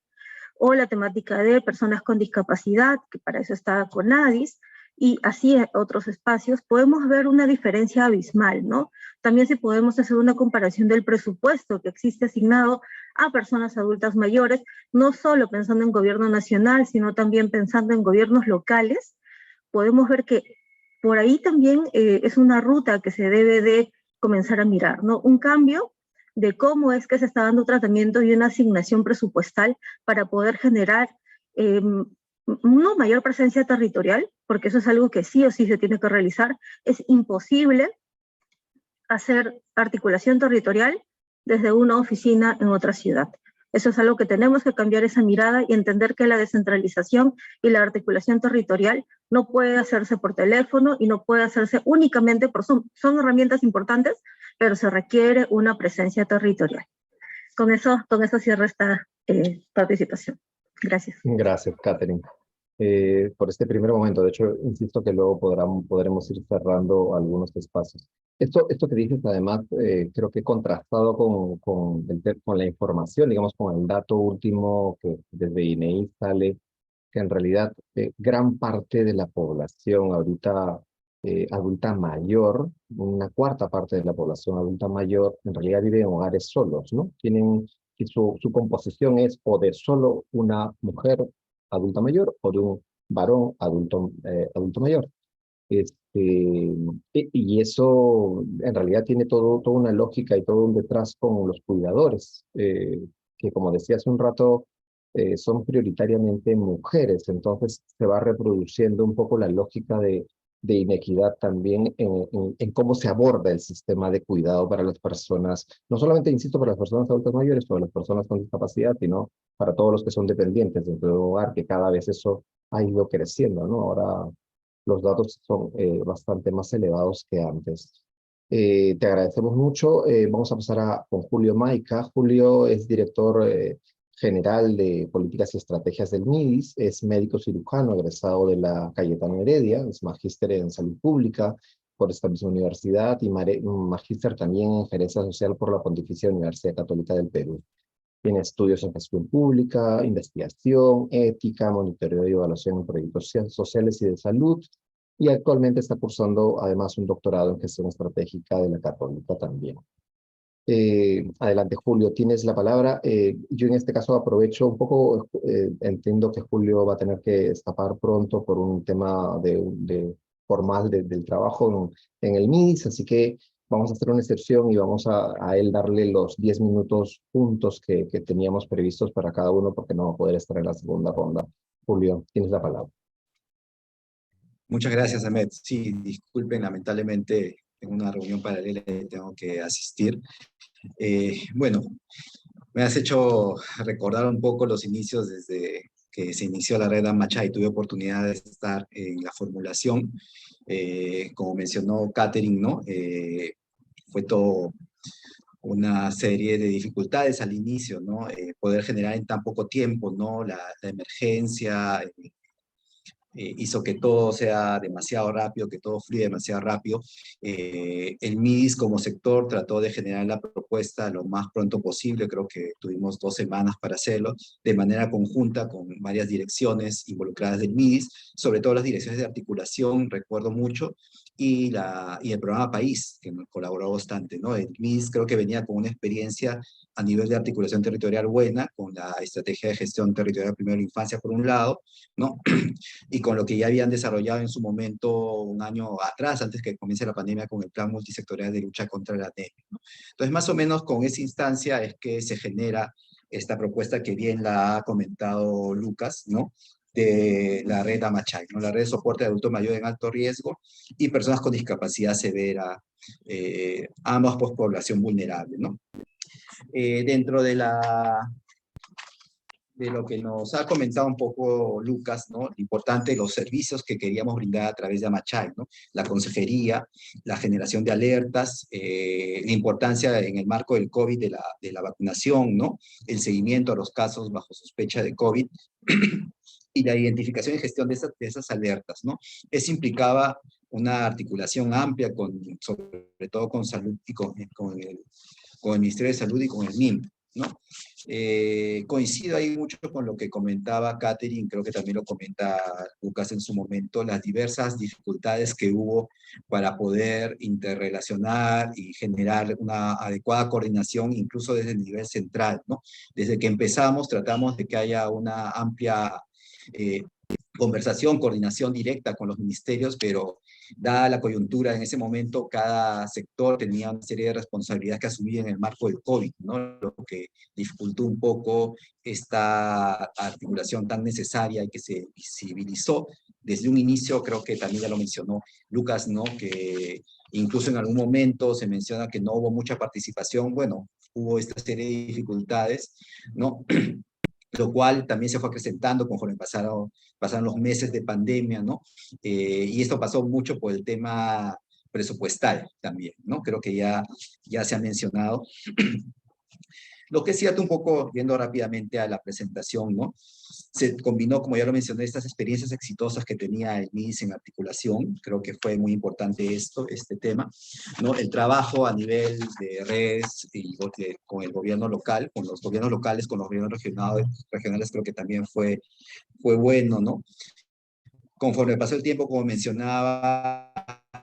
o la temática de personas con discapacidad, que para eso está CONADIS, y así en otros espacios, podemos ver una diferencia abismal, ¿no? También si podemos hacer una comparación del presupuesto que existe asignado a personas adultas mayores, no solo pensando en gobierno nacional, sino también pensando en gobiernos locales, podemos ver que por ahí también es una ruta que se debe de comenzar a mirar, ¿no? Un cambio de cómo es que se está dando tratamiento y una asignación presupuestal para poder generar una mayor presencia territorial, porque eso es algo que sí o sí se tiene que realizar. Es imposible hacer articulación territorial desde una oficina en otra ciudad. Eso es algo que tenemos que cambiar, esa mirada, y entender que la descentralización y la articulación territorial no puede hacerse por teléfono y no puede hacerse únicamente por Zoom. Son herramientas importantes, pero se requiere una presencia territorial. Con eso cierro esta participación. Gracias. Gracias, Catherine. Por este primer momento. De hecho, insisto que luego podremos ir cerrando algunos espacios. Esto que dices, además, creo que he contrastado con la información, digamos, con el dato último que desde INEI sale, que en realidad gran parte de la población ahorita adulta mayor, una cuarta parte de la población adulta mayor, en realidad vive en hogares solos, ¿no? Y su composición es o de solo una mujer adulta mayor o de un varón adulto mayor. Y eso en realidad tiene toda una lógica y todo un detrás con los cuidadores, que como decía hace un rato, son prioritariamente mujeres. Entonces se va reproduciendo un poco la lógica de inequidad también en cómo se aborda el sistema de cuidado para las personas, no solamente, insisto, para las personas adultas mayores o las personas con discapacidad, sino para todos los que son dependientes dentro del hogar, que cada vez eso ha ido creciendo, ¿no? Ahora los datos son bastante más elevados que antes. Te agradecemos mucho. Vamos a pasar con Julio Maica. Julio es director general de Políticas y Estrategias del MIDIS, es médico cirujano egresado de la Cayetano Heredia, es magíster en Salud Pública por esta misma universidad y magíster también en Gerencia Social por la Pontificia Universidad Católica del Perú. Tiene estudios en gestión pública, investigación, ética, monitoreo y evaluación en proyectos sociales y de salud, y actualmente está cursando además un doctorado en gestión estratégica de la Católica también. Adelante, Julio, tienes la palabra. Yo en este caso aprovecho un poco, entiendo que Julio va a tener que escapar pronto por un tema formal del trabajo en el MIDIS, así que vamos a hacer una excepción y vamos a él darle los 10 minutos juntos que teníamos previstos para cada uno, porque no va a poder estar en la segunda ronda. Julio, tienes la palabra. Muchas gracias, Ahmed. Sí, disculpen, lamentablemente tengo una reunión paralela y tengo que asistir. Bueno, me has hecho recordar un poco los inicios desde que se inició la red Amachai. Tuve oportunidad de estar en la formulación, como mencionó Catherine, ¿no? Fue todo una serie de dificultades al inicio, ¿no? Poder generar en tan poco tiempo, ¿no? La emergencia, hizo que todo sea demasiado rápido, que todo fluya demasiado rápido. El MIDIS como sector trató de generar la propuesta lo más pronto posible, creo que tuvimos 2 semanas para hacerlo, de manera conjunta con varias direcciones involucradas del MIDIS, sobre todo las direcciones de articulación, recuerdo mucho, y el programa País, que nos colaboró bastante, ¿no? El MIDIS creo que venía con una experiencia a nivel de articulación territorial buena, con la estrategia de gestión territorial primero de la infancia por un lado, ¿no? Y con lo que ya habían desarrollado en su momento un año atrás, antes que comience la pandemia, con el plan multisectorial de lucha contra la anemia, ¿no? Entonces, más o menos con esa instancia es que se genera esta propuesta que bien la ha comentado Lucas, ¿no? De la red Amachai, ¿no? La red de soporte de adulto mayor en alto riesgo y personas con discapacidad severa, ambas por población vulnerable, ¿no? Dentro de lo que nos ha comentado un poco Lucas, ¿no? Lo importante, los servicios que queríamos brindar a través de Amachai, ¿no? La consejería, la generación de alertas, la importancia en el marco del COVID de la vacunación, ¿no? El seguimiento a los casos bajo sospecha de COVID y la identificación y gestión de esas alertas, ¿no? Eso implicaba una articulación amplia, sobre todo con salud y con el Ministerio de Salud y con el MIM, ¿no? Coincido ahí mucho con lo que comentaba Catherine, creo que también lo comenta Lucas en su momento, las diversas dificultades que hubo para poder interrelacionar y generar una adecuada coordinación, incluso desde el nivel central, ¿no? Desde que empezamos tratamos de que haya una amplia conversación, coordinación directa con los ministerios, pero dada la coyuntura en ese momento, cada sector tenía una serie de responsabilidades que asumir en el marco del COVID, ¿no? Lo que dificultó un poco esta articulación tan necesaria y que se visibilizó desde un inicio, creo que también ya lo mencionó Lucas, ¿no? Que incluso en algún momento se menciona que no hubo mucha participación. Bueno, hubo esta serie de dificultades, ¿no? Lo cual también se fue acrecentando conforme pasaron los meses de pandemia, ¿no? Y esto pasó mucho por el tema presupuestal también, ¿no? Creo que ya se ha mencionado. Lo que es cierto un poco, viendo rápidamente a la presentación, ¿no? Se combinó, como ya lo mencioné, estas experiencias exitosas que tenía el MIDIS en articulación. Creo que fue muy importante este tema, ¿no? El trabajo a nivel de redes y con el gobierno local, con los gobiernos locales, con los gobiernos regionales, creo que también fue bueno, ¿no? Conforme pasó el tiempo, como mencionaba,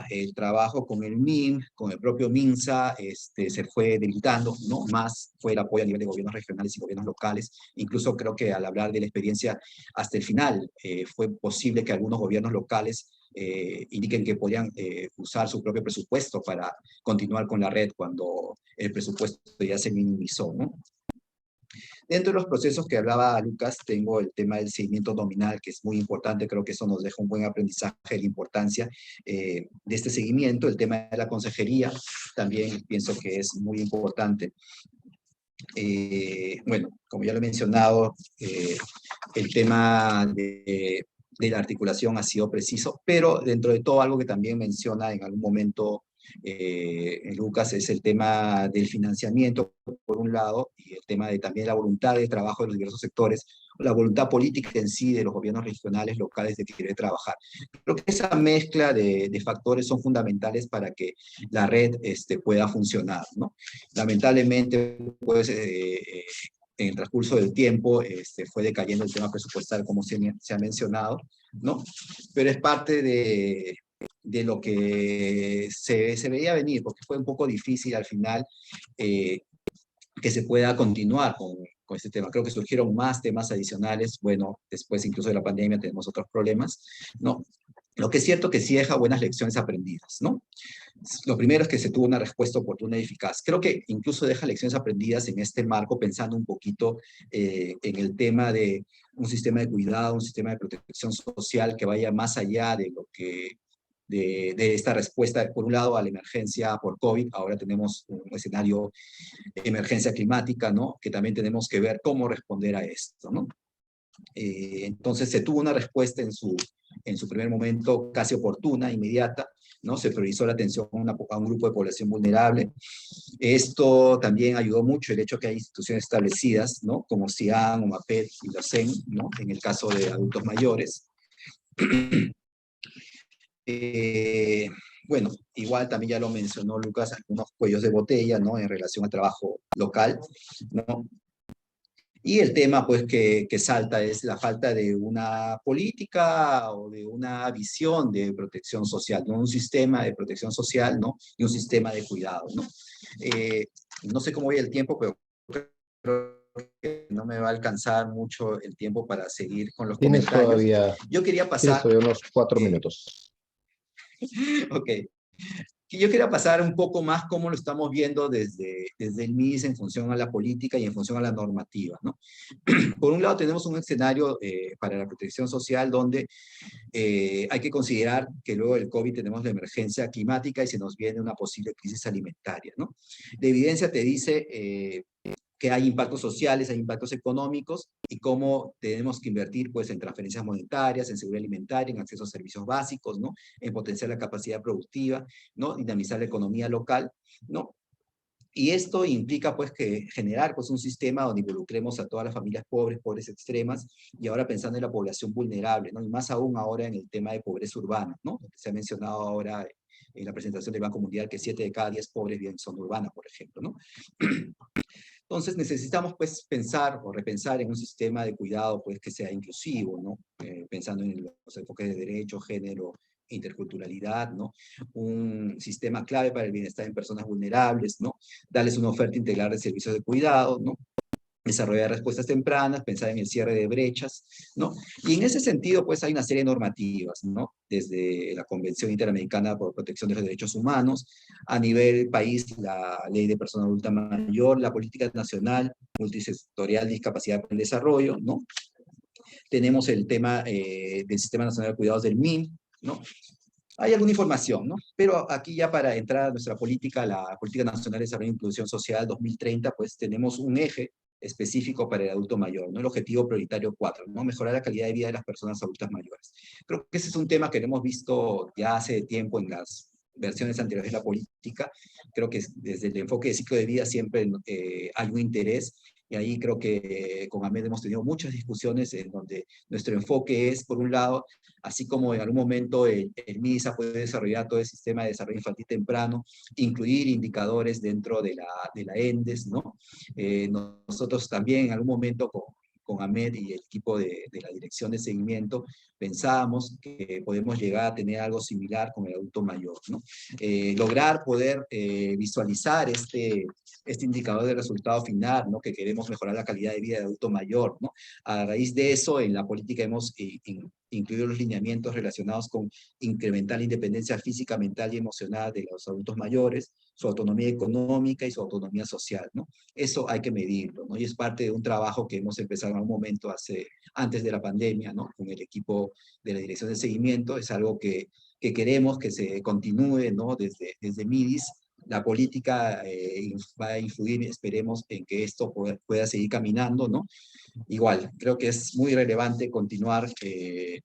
el trabajo con el MIM, con el propio MINSA, se fue debilitando, ¿no? Más fue el apoyo a nivel de gobiernos regionales y gobiernos locales. Incluso creo que al hablar de la experiencia hasta el final, fue posible que algunos gobiernos locales indiquen que podían usar su propio presupuesto para continuar con la red cuando el presupuesto ya se minimizó, ¿no? Dentro de los procesos que hablaba Lucas, tengo el tema del seguimiento nominal, que es muy importante. Creo que eso nos deja un buen aprendizaje de la importancia de este seguimiento. El tema de la consejería también pienso que es muy importante. Bueno, como ya lo he mencionado, el tema de la articulación ha sido preciso, pero dentro de todo algo que también menciona en algún momento Lucas es el tema del financiamiento, por un lado, y el tema de también la voluntad de trabajo de los diversos sectores, la voluntad política en sí de los gobiernos regionales, locales, de querer trabajar. Creo que esa mezcla de factores son fundamentales para que la red pueda funcionar, ¿no? Lamentablemente, pues, en el transcurso del tiempo fue decayendo el tema presupuestal, como se ha mencionado, ¿no? Pero es parte de lo que se veía venir, porque fue un poco difícil al final que se pueda continuar con este tema. Creo que surgieron más temas adicionales. Bueno, después incluso de la pandemia tenemos otros problemas, ¿no? Lo que es cierto que sí deja buenas lecciones aprendidas, ¿no? Lo primero es que se tuvo una respuesta oportuna y eficaz. Creo que incluso deja lecciones aprendidas en este marco, pensando un poquito en el tema de un sistema de cuidado, un sistema de protección social que vaya más allá de lo que de esta respuesta, por un lado, a la emergencia por COVID. Ahora tenemos un escenario de emergencia climática, ¿no? Que también tenemos que ver cómo responder a esto, ¿no? Entonces se tuvo una respuesta en su primer momento casi oportuna, inmediata, ¿no? Se priorizó la atención a un grupo de población vulnerable. Esto también ayudó mucho el hecho que hay instituciones establecidas, ¿no? Como CIAN, OMAPED y la CEN, ¿no? En el caso de adultos mayores. Bueno, igual también ya lo mencionó Lucas, algunos cuellos de botella, ¿no? En relación al trabajo local, ¿no? Y el tema, pues, que salta es la falta de una política o de una visión de protección social, ¿no? Un sistema de protección social, ¿no? Y un sistema de cuidado, ¿no? No sé cómo voy el tiempo, pero creo que no me va a alcanzar mucho el tiempo para seguir con los Tienes comentarios. todavía, Yo quería pasar... unos 4 minutos. Ok. Yo quería pasar un poco más cómo lo estamos viendo desde el MIS en función a la política y en función a la normativa, ¿no? Por un lado tenemos un escenario para la protección social donde hay que considerar que luego del COVID tenemos la emergencia climática y se nos viene una posible crisis alimentaria, ¿no? La evidencia te dice que hay impactos sociales, hay impactos económicos, y cómo tenemos que invertir, pues, en transferencias monetarias, en seguridad alimentaria, en acceso a servicios básicos, ¿no? En potenciar la capacidad productiva, ¿no? Dinamizar la economía local, ¿no? Y esto implica, pues, que generar, pues, un sistema donde involucremos a todas las familias pobres, pobres extremas, y ahora pensando en la población vulnerable, ¿no? Y más aún ahora en el tema de pobreza urbana, ¿no? Que se ha mencionado ahora en la presentación del Banco Mundial, que 7 de cada 10 pobres viven en zona urbana, por ejemplo, ¿no? Entonces necesitamos, pues, pensar o repensar en un sistema de cuidado, pues, que sea inclusivo, ¿no? Pensando en los enfoques de derecho, género, interculturalidad, ¿no? Un sistema clave para el bienestar en personas vulnerables, ¿no? Darles una oferta integral de servicios de cuidado, ¿no? Desarrollar respuestas tempranas, pensar en el cierre de brechas, ¿no? Y en ese sentido, pues, hay una serie de normativas, ¿no? Desde la Convención Interamericana por Protección de los Derechos Humanos, a nivel país, la Ley de Persona Adulta Mayor, la Política Nacional Multisectorial de Discapacidad para el Desarrollo, ¿no? Tenemos el tema del Sistema Nacional de Cuidados del MIN, ¿no? Hay alguna información, ¿no? Pero aquí ya para entrar a nuestra política, la Política Nacional de Desarrollo e Inclusión Social 2030, pues tenemos un eje específico para el adulto mayor, ¿no? El objetivo prioritario 4, ¿no? Mejorar la calidad de vida de las personas adultas mayores. Creo que ese es un tema que hemos visto ya hace tiempo en las versiones anteriores de la política. Creo que desde el enfoque de ciclo de vida siempre hay un interés, y ahí creo que con Ahmed hemos tenido muchas discusiones en donde nuestro enfoque es, por un lado, así como en algún momento el MISA puede desarrollar todo el sistema de desarrollo infantil temprano, incluir indicadores dentro de la ENDES, ¿no? Nosotros también en algún momento con Ahmed y el equipo de la dirección de seguimiento, pensábamos que podemos llegar a tener algo similar con el adulto mayor, ¿no? Lograr poder visualizar este indicador de resultado final, ¿no? Que queremos mejorar la calidad de vida del adulto mayor, ¿no? A raíz de eso, en la política hemos incluido los lineamientos relacionados con incrementar la independencia física, mental y emocional de los adultos mayores, su autonomía económica y su autonomía social, ¿no? Eso hay que medirlo, ¿no? Y es parte de un trabajo que hemos empezado en un momento antes de la pandemia, ¿no? Con el equipo de la Dirección de Seguimiento. Es algo que queremos que se continúe, ¿no? Desde MIDIS. La política va a influir, esperemos, en que esto pueda seguir caminando, ¿no? Igual, creo que es muy relevante continuar en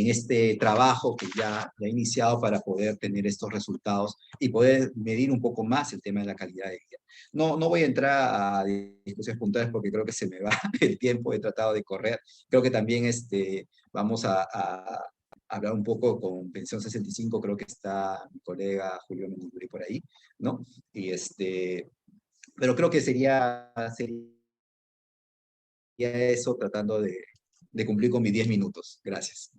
este trabajo que ya ha iniciado para poder tener estos resultados y poder medir un poco más el tema de la calidad de vida. No voy a entrar a discusiones puntuales porque creo que se me va el tiempo, he tratado de correr. Creo que también vamos a hablar un poco con Pensión 65, creo que está mi colega Julio Mendiguri por ahí, ¿no? Y pero creo que sería eso, tratando de cumplir con mis 10 minutos. Gracias.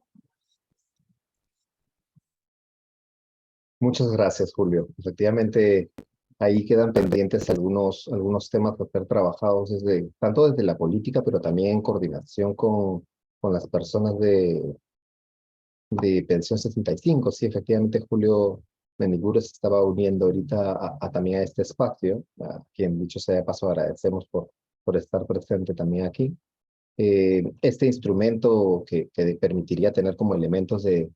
Muchas gracias, Julio. Efectivamente, ahí quedan pendientes algunos temas a ser trabajados tanto desde la política, pero también en coordinación con las personas de Pensión 65. Sí, efectivamente, Julio Mendiburo se estaba uniendo ahorita también a este espacio, a quien dicho sea de paso agradecemos por estar presente también aquí. Este instrumento que permitiría tener como elementos de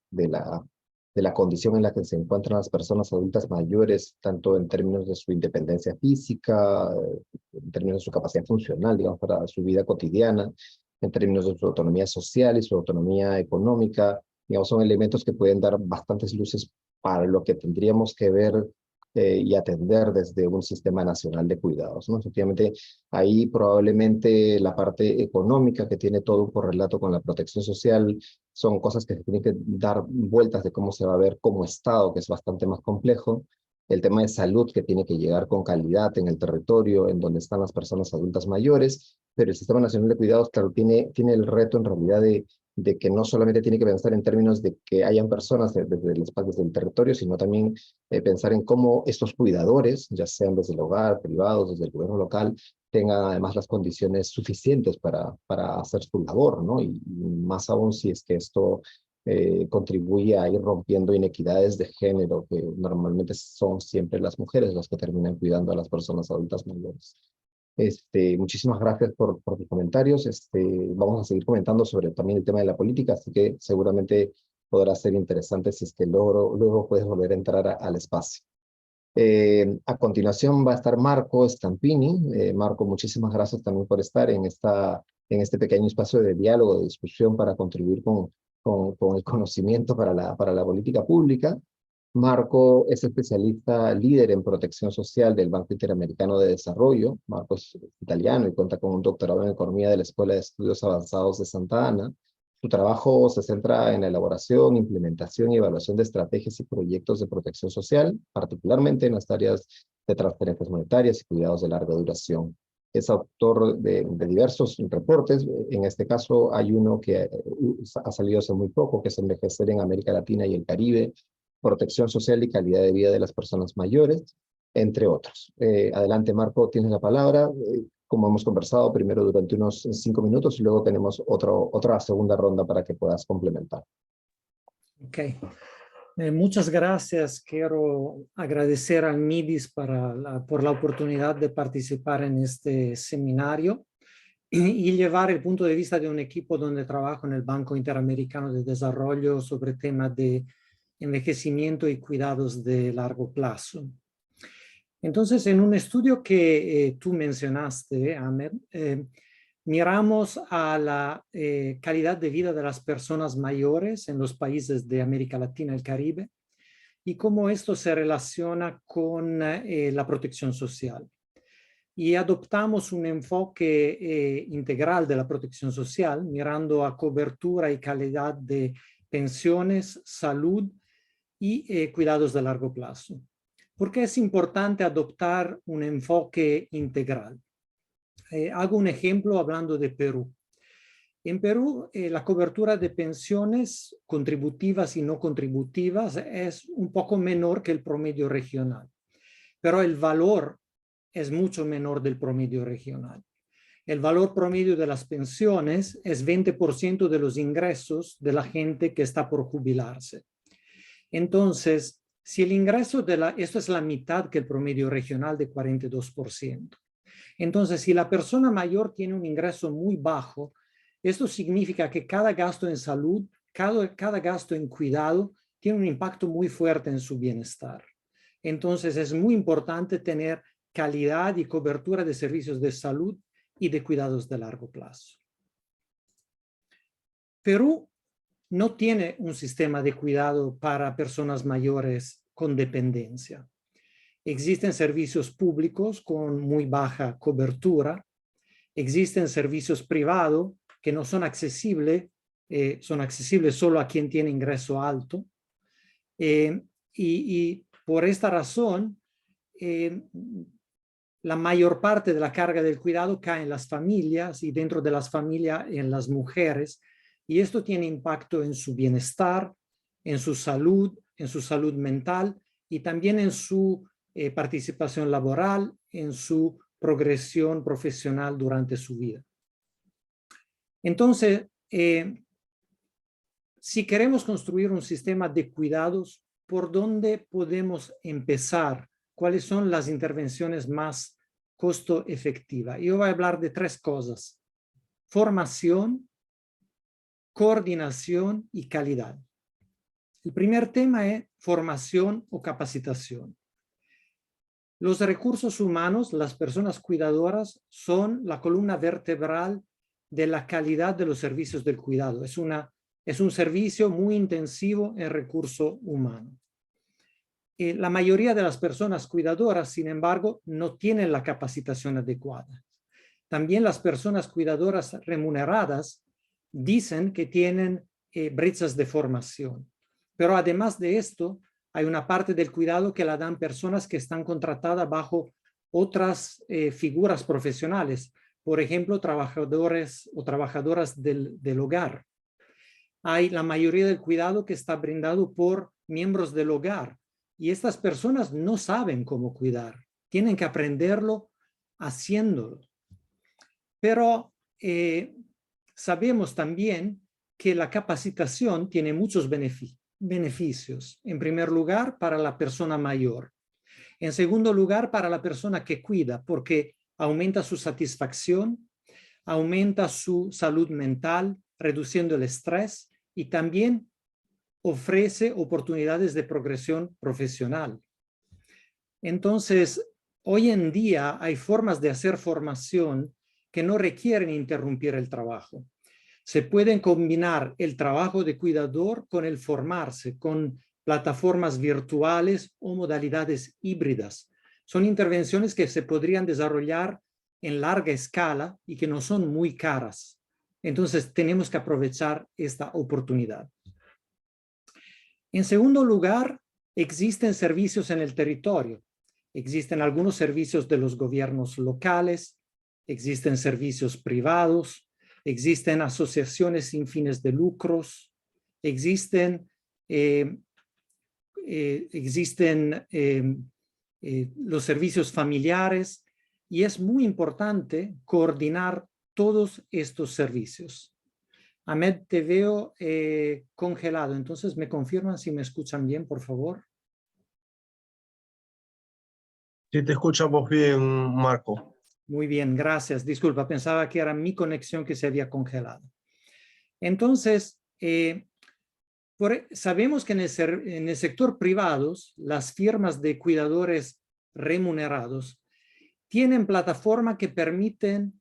la condición en la que se encuentran las personas adultas mayores, tanto en términos de su independencia física, en términos de su capacidad funcional, digamos, para su vida cotidiana, en términos de su autonomía social y su autonomía económica, digamos, son elementos que pueden dar bastantes luces para lo que tendríamos que ver y atender desde un sistema nacional de cuidados, ¿no? Efectivamente, ahí probablemente la parte económica que tiene todo un correlato con la protección social son cosas que se tienen que dar vueltas de cómo se va a ver como Estado, que es bastante más complejo. El tema de salud que tiene que llegar con calidad en el territorio en donde están las personas adultas mayores, pero el Sistema Nacional de Cuidados, claro, tiene el reto en realidad de que no solamente tiene que pensar en términos de que hayan personas desde el espacio del territorio, sino también pensar en cómo estos cuidadores, ya sean desde el hogar, privados, desde el gobierno local, tengan además las condiciones suficientes para hacer su labor, ¿no? Y más aún si es que esto contribuye a ir rompiendo inequidades de género, que normalmente son siempre las mujeres las que terminan cuidando a las personas adultas mayores. Muchísimas gracias por tus comentarios. Vamos a seguir comentando sobre también el tema de la política, así que seguramente podrá ser interesante si es que luego puedes volver a entrar al espacio. A continuación va a estar Marco Stampini. Marco, muchísimas gracias también por estar en este pequeño espacio de diálogo, de discusión para contribuir con el conocimiento para la política pública. Marco es especialista líder en protección social del Banco Interamericano de Desarrollo. Marco es italiano y cuenta con un doctorado en economía de la Escuela de Estudios Avanzados de Santa Ana. Su trabajo se centra en la elaboración, implementación y evaluación de estrategias y proyectos de protección social, particularmente en las áreas de transferencias monetarias y cuidados de larga duración. Es autor de diversos reportes. En este caso hay uno que ha salido hace muy poco, que es Envejecer en América Latina y el Caribe, protección social y calidad de vida de las personas mayores, entre otros. Adelante, Marco, tienes la palabra. Como hemos conversado, primero durante unos 5 minutos y luego tenemos otra segunda ronda para que puedas complementar. Ok. Muchas gracias. Quiero agradecer al MIDIS por la oportunidad de participar en este seminario y llevar el punto de vista de un equipo donde trabajo en el Banco Interamericano de Desarrollo sobre temas de envejecimiento y cuidados de largo plazo. Entonces, en un estudio que tú mencionaste, Ahmed, miramos a la calidad de vida de las personas mayores en los países de América Latina y el Caribe y cómo esto se relaciona con la protección social. Y adoptamos un enfoque integral de la protección social, mirando a cobertura y calidad de pensiones, salud y cuidados de largo plazo. ¿Por qué es importante adoptar un enfoque integral? Hago un ejemplo hablando de Perú. En Perú, la cobertura de pensiones contributivas y no contributivas es un poco menor que el promedio regional, pero el valor es mucho menor del promedio regional. El valor promedio de las pensiones es 20% de los ingresos de la gente que está por jubilarse. Entonces, si el ingreso esto es la mitad que el promedio regional de 42%. Entonces, si la persona mayor tiene un ingreso muy bajo, esto significa que cada gasto en salud, cada gasto en cuidado tiene un impacto muy fuerte en su bienestar. Entonces, es muy importante tener calidad y cobertura de servicios de salud y de cuidados de largo plazo. Perú no tiene un sistema de cuidado para personas mayores con dependencia. Existen servicios públicos con muy baja cobertura. Existen servicios privados que no son accesibles, son accesibles solo a quien tiene ingreso alto. Y por esta razón, la mayor parte de la carga del cuidado cae en las familias y dentro de las familias en las mujeres. Y esto tiene impacto en su bienestar, en su salud mental y también en su participación laboral, en su progresión profesional durante su vida. Entonces, si queremos construir un sistema de cuidados, ¿por dónde podemos empezar? ¿Cuáles son las intervenciones más costo efectivas? Yo voy a hablar de 3 cosas: formación, coordinación y calidad. El primer tema es formación o capacitación. Los recursos humanos, las personas cuidadoras, son la columna vertebral de la calidad de los servicios del cuidado. Es un servicio muy intensivo en recurso humano. La mayoría de las personas cuidadoras, sin embargo, no tienen la capacitación adecuada. También las personas cuidadoras remuneradas dicen que tienen brechas de formación. Pero además de esto, hay una parte del cuidado que la dan personas que están contratadas bajo otras figuras profesionales. Por ejemplo, trabajadores o trabajadoras del hogar. Hay la mayoría del cuidado que está brindado por miembros del hogar. Y estas personas no saben cómo cuidar. Tienen que aprenderlo haciéndolo. Pero sabemos también que la capacitación tiene muchos beneficios. En primer lugar, para la persona mayor. En segundo lugar, para la persona que cuida, porque aumenta su satisfacción, aumenta su salud mental, reduciendo el estrés y también ofrece oportunidades de progresión profesional. Entonces, hoy en día hay formas de hacer formación que no requieren interrumpir el trabajo. Se pueden combinar el trabajo de cuidador con el formarse, con plataformas virtuales o modalidades híbridas. Son intervenciones que se podrían desarrollar en larga escala y que no son muy caras. Entonces, tenemos que aprovechar esta oportunidad. En segundo lugar, existen servicios en el territorio. Existen algunos servicios de los gobiernos locales, existen servicios privados, existen asociaciones sin fines de lucros, existen los servicios familiares, y es muy importante coordinar todos estos servicios. Ahmed, te veo congelado, entonces me confirman si me escuchan bien, por favor. Sí, te escuchamos bien, Marco. Muy bien, gracias. Disculpa, pensaba que era mi conexión que se había congelado. Entonces, sabemos que en el sector privado, las firmas de cuidadores remunerados tienen plataformas que permiten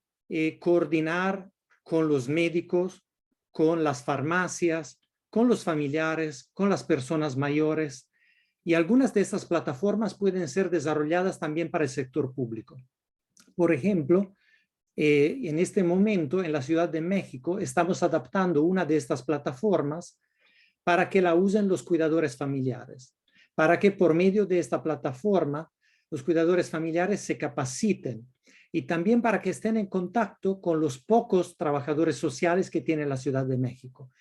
coordinar con los médicos, con las farmacias, con los familiares, con las personas mayores, y algunas de estas plataformas pueden ser desarrolladas también para el sector público. Por ejemplo, en este momento en la Ciudad de México estamos adaptando una de estas plataformas para que la usen los cuidadores familiares, para que por medio de esta plataforma los cuidadores familiares se capaciten y también para que estén en contacto con los pocos trabajadores sociales que tiene la Ciudad de México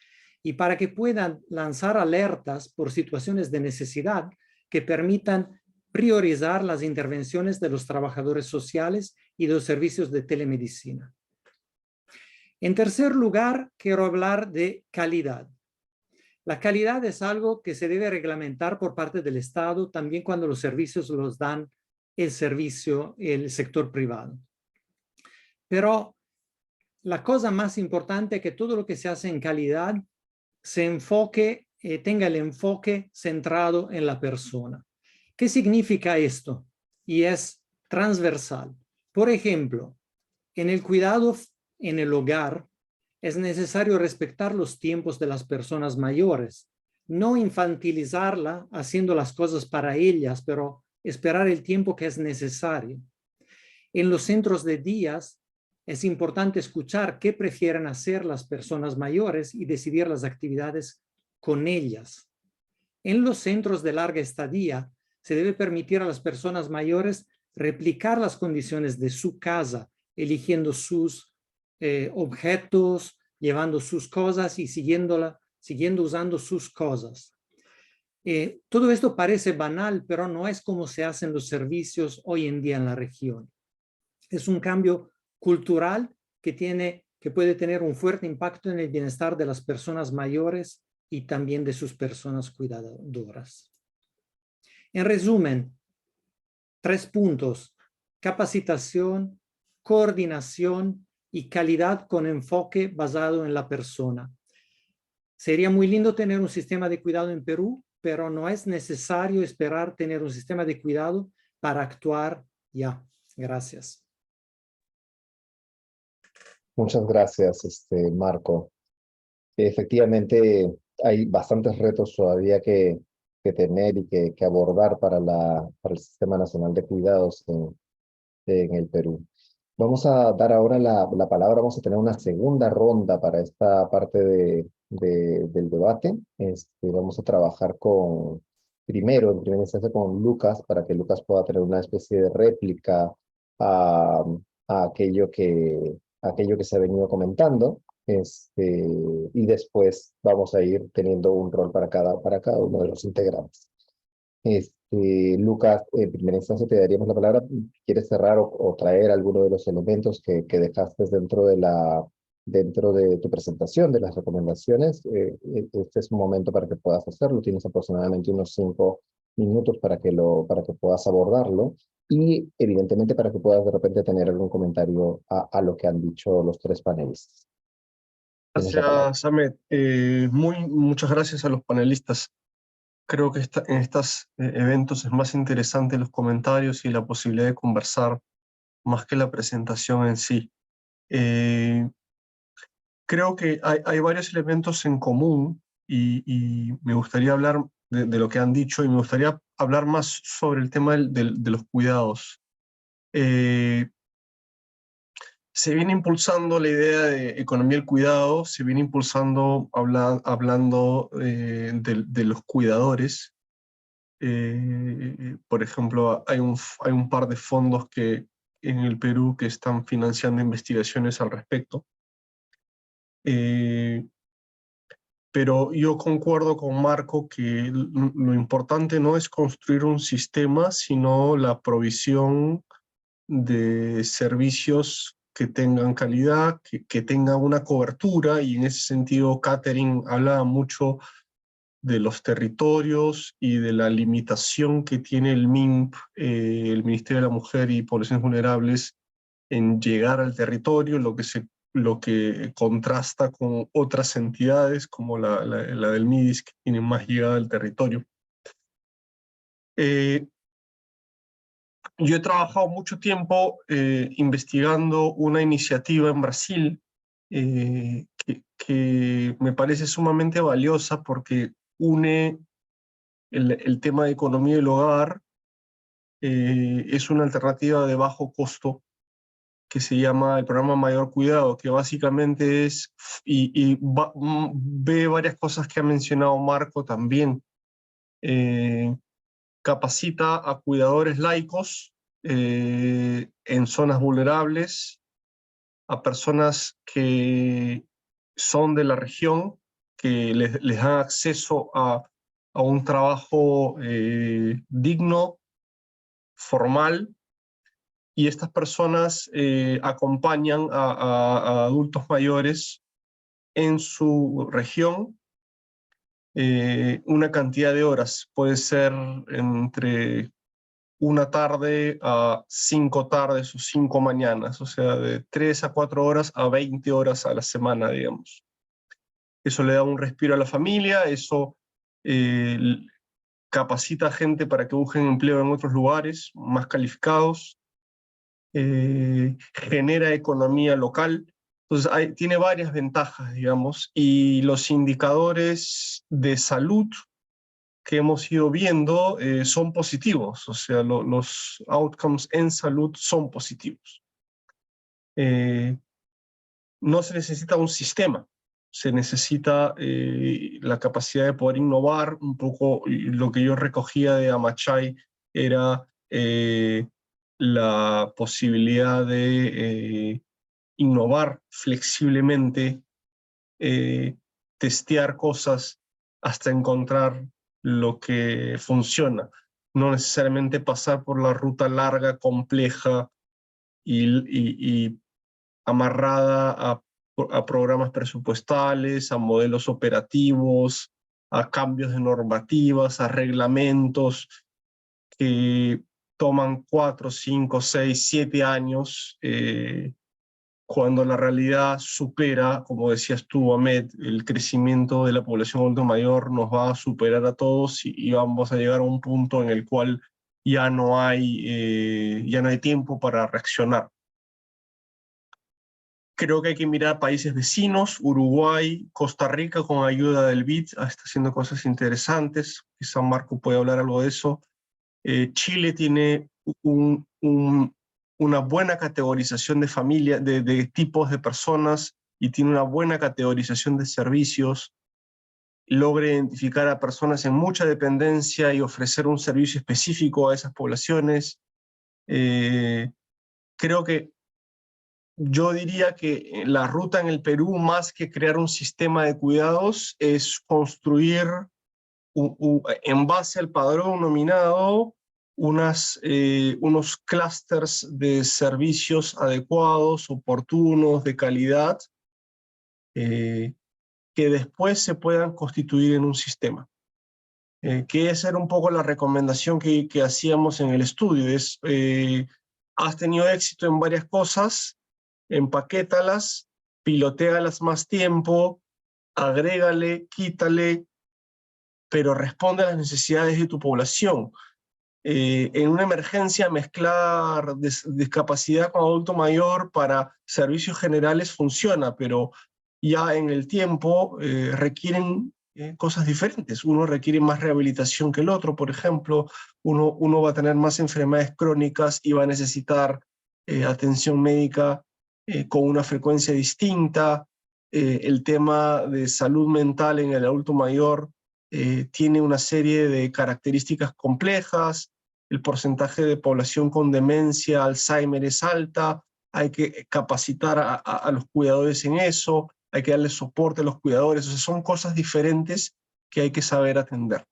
y para que puedan lanzar alertas por situaciones de necesidad que permitan priorizar las intervenciones de los trabajadores sociales y de los servicios de telemedicina. En tercer lugar, quiero hablar de calidad. La calidad es algo que se debe reglamentar por parte del Estado, también cuando los servicios los dan el sector privado. Pero la cosa más importante es que todo lo que se hace en calidad tenga el enfoque centrado en la persona. ¿Qué significa esto? Y es transversal. Por ejemplo, en el cuidado en el hogar es necesario respetar los tiempos de las personas mayores, no infantilizarla haciendo las cosas para ellas, pero esperar el tiempo que es necesario. En los centros de días es importante escuchar qué prefieren hacer las personas mayores y decidir las actividades con ellas. En los centros de larga estadía se debe permitir a las personas mayores replicar las condiciones de su casa, eligiendo sus objetos, llevando sus cosas y siguiendo usando sus cosas. Todo esto parece banal, pero no es como se hacen los servicios hoy en día en la región. Es un cambio cultural que puede tener un fuerte impacto en el bienestar de las personas mayores y también de sus personas cuidadoras. En resumen, 3 puntos: capacitación, coordinación y calidad con enfoque basado en la persona. Sería muy lindo tener un sistema de cuidado en Perú, pero no es necesario esperar tener un sistema de cuidado para actuar ya. Gracias. Muchas gracias, Marco. Efectivamente, hay bastantes retos todavía que tener y que abordar para el Sistema Nacional de Cuidados en el Perú. Vamos a dar ahora la palabra, vamos a tener una segunda ronda para esta parte del debate. Vamos a trabajar en primera instancia con Lucas, para que Lucas pueda tener una especie de réplica a aquello que se ha venido comentando. Y después vamos a ir teniendo un rol para cada uno de los integrantes. Lucas, en primera instancia te daríamos la palabra. ¿Quieres cerrar o traer alguno de los elementos que dejaste dentro de tu presentación, de las recomendaciones? Este es un momento para que puedas hacerlo. Tienes aproximadamente unos 5 minutos para que puedas abordarlo, y evidentemente para que puedas de repente tener algún comentario a lo que han dicho los 3 panelistas. Gracias, Ahmed. Muchas gracias a los panelistas. Creo que en estos eventos es más interesante los comentarios y la posibilidad de conversar más que la presentación en sí. Creo que hay varios elementos en común y me gustaría hablar de lo que han dicho, y me gustaría hablar más sobre el tema de los cuidados. Se viene impulsando la idea de economía del cuidado, se viene impulsando hablando de los cuidadores. Por ejemplo, hay un par de fondos en el Perú que están financiando investigaciones al respecto. Pero yo concuerdo con Marco que lo importante no es construir un sistema, sino la provisión de servicios que tengan calidad, que tengan una cobertura, y en ese sentido Catherine hablaba mucho de los territorios y de la limitación que tiene el MINP, el Ministerio de la Mujer y Poblaciones Vulnerables, en llegar al territorio, lo que contrasta con otras entidades como la del MIDIS, que tienen más llegada al territorio. Yo he trabajado mucho tiempo investigando una iniciativa en Brasil que me parece sumamente valiosa porque une el tema de economía del hogar. Es una alternativa de bajo costo que se llama el programa Mayor Cuidado, que básicamente es, ve varias cosas que ha mencionado Marco también. Capacita a cuidadores laicos en zonas vulnerables, a personas que son de la región, que les dan acceso a un trabajo digno, formal, y estas personas acompañan a adultos mayores en su región una cantidad de horas. Puede ser entre 1 tarde a 5 tardes o 5 mañanas, o sea, de 3 a 4 horas a 20 horas a la semana, digamos. Eso le da un respiro a la familia, eso capacita a gente para que busquen empleo en otros lugares más calificados, genera economía local. Entonces tiene varias ventajas, digamos, y los indicadores de salud que hemos ido viendo son positivos, o sea, los outcomes en salud son positivos. No se necesita un sistema, se necesita la capacidad de poder innovar. Un poco lo que yo recogía de Amachay era la posibilidad de innovar flexiblemente, testear cosas hasta encontrar lo que funciona. No necesariamente pasar por la ruta larga, compleja y amarrada a programas presupuestales, a modelos operativos, a cambios de normativas, a reglamentos que toman 4, 5, 6, 7 años, cuando la realidad supera, como decías tú, Ahmed, el crecimiento de la población adulto mayor nos va a superar a todos y vamos a llegar a un punto en el cual ya no hay tiempo para reaccionar. Creo que hay que mirar países vecinos, Uruguay, Costa Rica con ayuda del BID, está haciendo cosas interesantes, quizá Marco puede hablar algo de eso. Chile tiene una buena categorización de familia, de tipos de personas, y tiene una buena categorización de servicios, logra identificar a personas en mucha dependencia y ofrecer un servicio específico a esas poblaciones. Creo que yo diría que la ruta en el Perú, más que crear un sistema de cuidados, es construir en base al padrón nominado unos clústeres de servicios adecuados, oportunos, de calidad, que después se puedan constituir en un sistema. Que esa era un poco la recomendación que hacíamos en el estudio, es has tenido éxito en varias cosas, empaquétalas, pilotéalas más tiempo, agrégale, quítale, pero responde a las necesidades de tu población. En una emergencia, mezclar discapacidad con adulto mayor para servicios generales funciona, pero ya en el tiempo requieren cosas diferentes. Uno requiere más rehabilitación que el otro, por ejemplo. Uno va a tener más enfermedades crónicas y va a necesitar atención médica con una frecuencia distinta. El tema de salud mental en el adulto mayor tiene una serie de características complejas, el porcentaje de población con demencia, Alzheimer es alta, hay que capacitar a los cuidadores en eso, hay que darle soporte a los cuidadores, o sea, son cosas diferentes que hay que saber atender.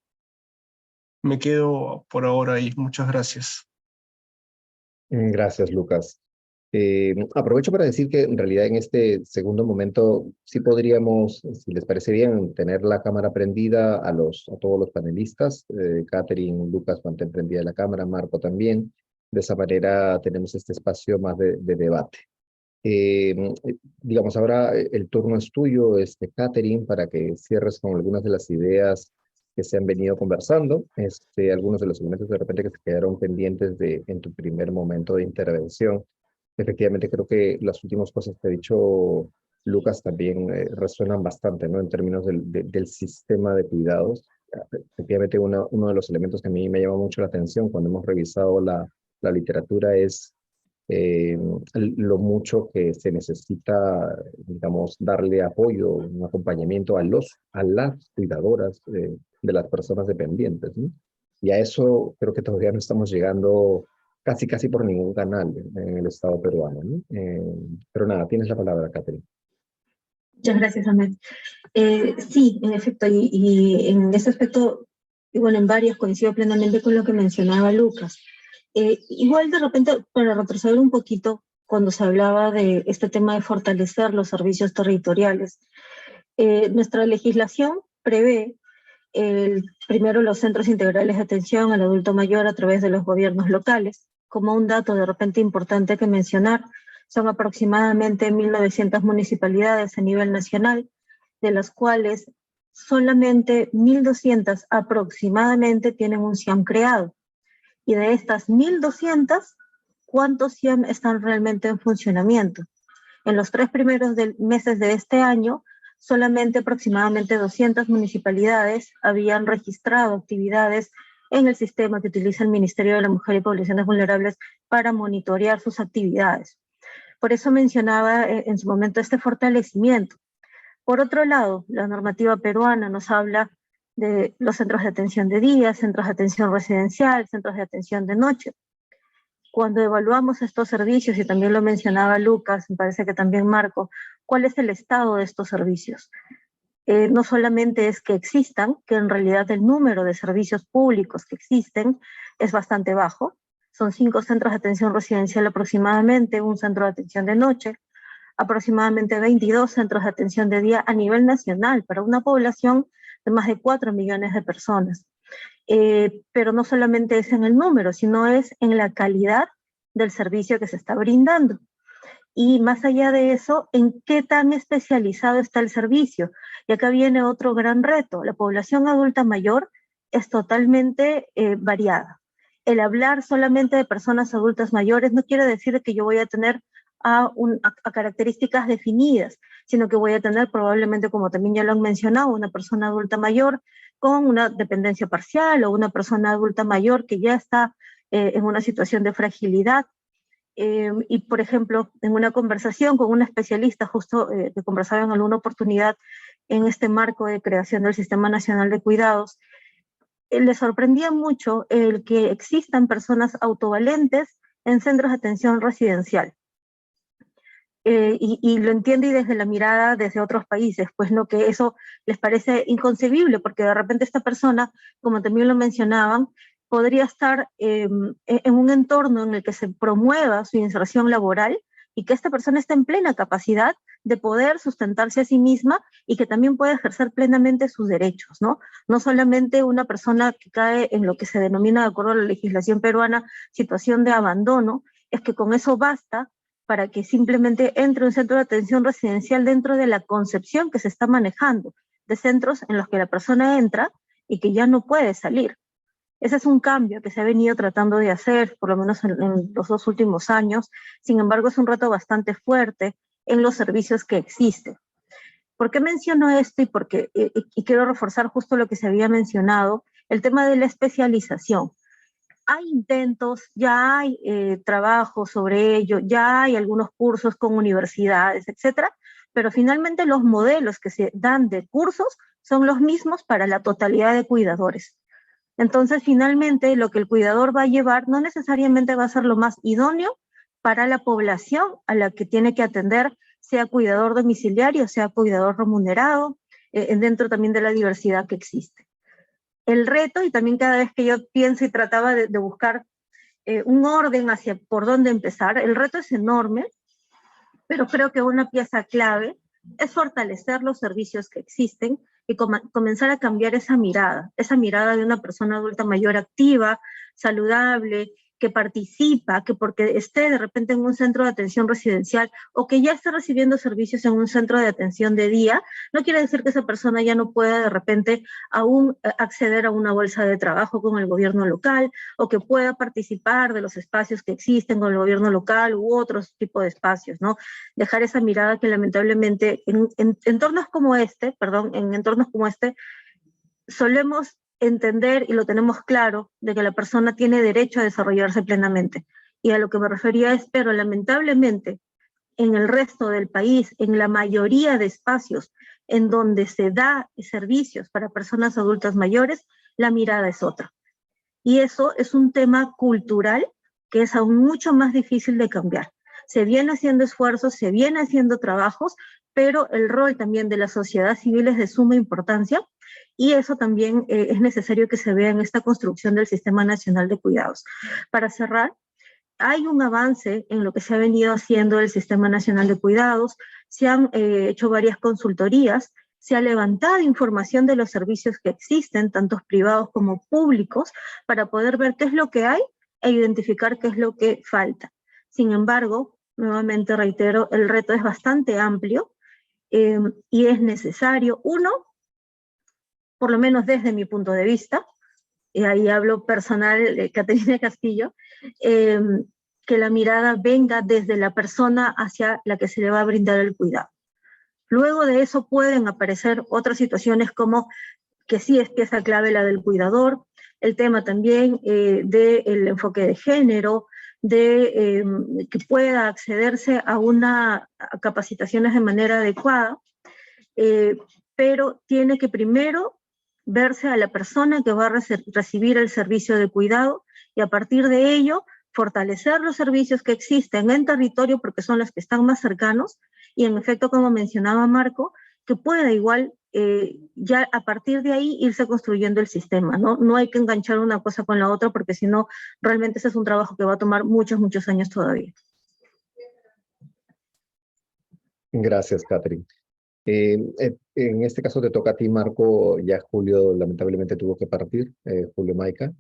Me quedo por ahora ahí, muchas gracias. Gracias, Lucas. Aprovecho para decir que en realidad en este segundo momento sí podríamos, si les parece bien, tener la cámara prendida a todos los panelistas. Catherine, Lucas, mantén prendida la cámara, Marco también. De esa manera tenemos este espacio más de debate. Digamos, ahora el turno es tuyo, Catherine, para que cierres con algunas de las ideas que se han venido conversando, algunos de los elementos de repente que se quedaron pendientes en tu primer momento de intervención. Efectivamente, creo que las últimas cosas que ha dicho Lucas también resuenan bastante, ¿no? En términos del sistema de cuidados. Efectivamente, uno de los elementos que a mí me llama mucho la atención cuando hemos revisado la literatura es lo mucho que se necesita, digamos, darle apoyo, un acompañamiento a las cuidadoras de las personas dependientes, ¿no? Y a eso creo que todavía no estamos llegando casi por ningún canal en el Estado peruano, ¿no? Pero nada, tienes la palabra, Catherine. Muchas gracias, Ahmed. Sí, en efecto, y en ese aspecto, y bueno, en varios coincido plenamente con lo que mencionaba Lucas. Igual de repente, para retroceder un poquito, cuando se hablaba de este tema de fortalecer los servicios territoriales, nuestra legislación prevé primero los centros integrales de atención al adulto mayor a través de los gobiernos locales. Como un dato de repente importante que mencionar, son aproximadamente 1.900 municipalidades a nivel nacional, de las cuales solamente 1.200 aproximadamente tienen un CIAM creado. Y de estas 1.200, ¿cuántos CIAM están realmente en funcionamiento? En los 3 primeros meses de este año, solamente aproximadamente 200 municipalidades habían registrado actividades en el sistema que utiliza el Ministerio de la Mujer y Poblaciones Vulnerables para monitorear sus actividades. Por eso mencionaba en su momento este fortalecimiento. Por otro lado, la normativa peruana nos habla de los centros de atención de día, centros de atención residencial, centros de atención de noche. Cuando evaluamos estos servicios, y también lo mencionaba Lucas, me parece que también Marco, ¿cuál es el estado de estos servicios? No solamente es que existan, que en realidad el número de servicios públicos que existen es bastante bajo. Son 5 centros de atención residencial aproximadamente, un centro de atención de noche, aproximadamente 22 centros de atención de día a nivel nacional, para una población de más de 4 millones de personas. Pero no solamente es en el número, sino es en la calidad del servicio que se está brindando. Y más allá de eso, ¿en qué tan especializado está el servicio? Y acá viene otro gran reto. La población adulta mayor es totalmente variada. El hablar solamente de personas adultas mayores no quiere decir que yo voy a tener a características definidas, sino que voy a tener probablemente, como también ya lo han mencionado, una persona adulta mayor con una dependencia parcial o una persona adulta mayor que ya está en una situación de fragilidad. Y, por ejemplo, en una conversación con una especialista, justo que conversaba en alguna oportunidad en este marco de creación del Sistema Nacional de Cuidados, le sorprendía mucho el que existan personas autovalentes en centros de atención residencial. Y lo entiende y desde la mirada desde otros países, pues no, que eso les parece inconcebible, porque de repente esta persona, como también lo mencionaban, podría estar en un entorno en el que se promueva su inserción laboral y que esta persona esté en plena capacidad de poder sustentarse a sí misma y que también pueda ejercer plenamente sus derechos, ¿no? No solamente una persona que cae en lo que se denomina, de acuerdo a la legislación peruana, situación de abandono, es que con eso basta para que simplemente entre un centro de atención residencial dentro de la concepción que se está manejando, de centros en los que la persona entra y que ya no puede salir. Ese es un cambio que se ha venido tratando de hacer, por lo menos en los 2 últimos años. Sin embargo, es un reto bastante fuerte en los servicios que existen. ¿Por qué menciono esto? Y quiero reforzar justo lo que se había mencionado, el tema de la especialización. Hay intentos, ya hay trabajos sobre ello, ya hay algunos cursos con universidades, etcétera, pero finalmente los modelos que se dan de cursos son los mismos para la totalidad de cuidadores. Entonces, finalmente, lo que el cuidador va a llevar no necesariamente va a ser lo más idóneo para la población a la que tiene que atender, sea cuidador domiciliario, sea cuidador remunerado, dentro también de la diversidad que existe. El reto, y también cada vez que yo pienso y trataba de buscar un orden hacia por dónde empezar, el reto es enorme, pero creo que una pieza clave es fortalecer los servicios que existen y comenzar a cambiar esa mirada de una persona adulta mayor activa, saludable, que participa, que porque esté de repente en un centro de atención residencial o que ya esté recibiendo servicios en un centro de atención de día, no quiere decir que esa persona ya no pueda de repente aún acceder a una bolsa de trabajo con el gobierno local o que pueda participar de los espacios que existen con el gobierno local u otros tipos de espacios, ¿no? Dejar esa mirada que lamentablemente en entornos como este, solemos entender y lo tenemos claro de que la persona tiene derecho a desarrollarse plenamente. Y a lo que me refería es, pero lamentablemente en el resto del país, en la mayoría de espacios en donde se da servicios para personas adultas mayores, la mirada es otra. Y eso es un tema cultural que es aún mucho más difícil de cambiar. Se viene haciendo esfuerzos, se viene haciendo trabajos, pero el rol también de la sociedad civil es de suma importancia y eso también es necesario que se vea en esta construcción del Sistema Nacional de Cuidados. Para cerrar, hay un avance en lo que se ha venido haciendo el Sistema Nacional de Cuidados, se han hecho varias consultorías, se ha levantado información de los servicios que existen, tanto privados como públicos, para poder ver qué es lo que hay e identificar qué es lo que falta. Sin embargo, nuevamente reitero, el reto es bastante amplio y es necesario, uno, por lo menos desde mi punto de vista, y ahí hablo personal de Caterina Castillo, que la mirada venga desde la persona hacia la que se le va a brindar el cuidado. Luego de eso pueden aparecer otras situaciones como que sí es pieza clave la del cuidador, el tema también del enfoque de género, de que pueda accederse a capacitaciones de manera adecuada, pero tiene que primero verse a la persona que va a recibir el servicio de cuidado y a partir de ello fortalecer los servicios que existen en territorio porque son los que están más cercanos y en efecto, como mencionaba Marco, que pueda igual ya a partir de ahí irse construyendo el sistema, ¿no? No hay que enganchar una cosa con la otra porque si no, realmente ese es un trabajo que va a tomar muchos, muchos años todavía. Gracias, Catherine. En este caso te toca a ti, Marco. Ya Julio lamentablemente tuvo que partir, Julio Maica,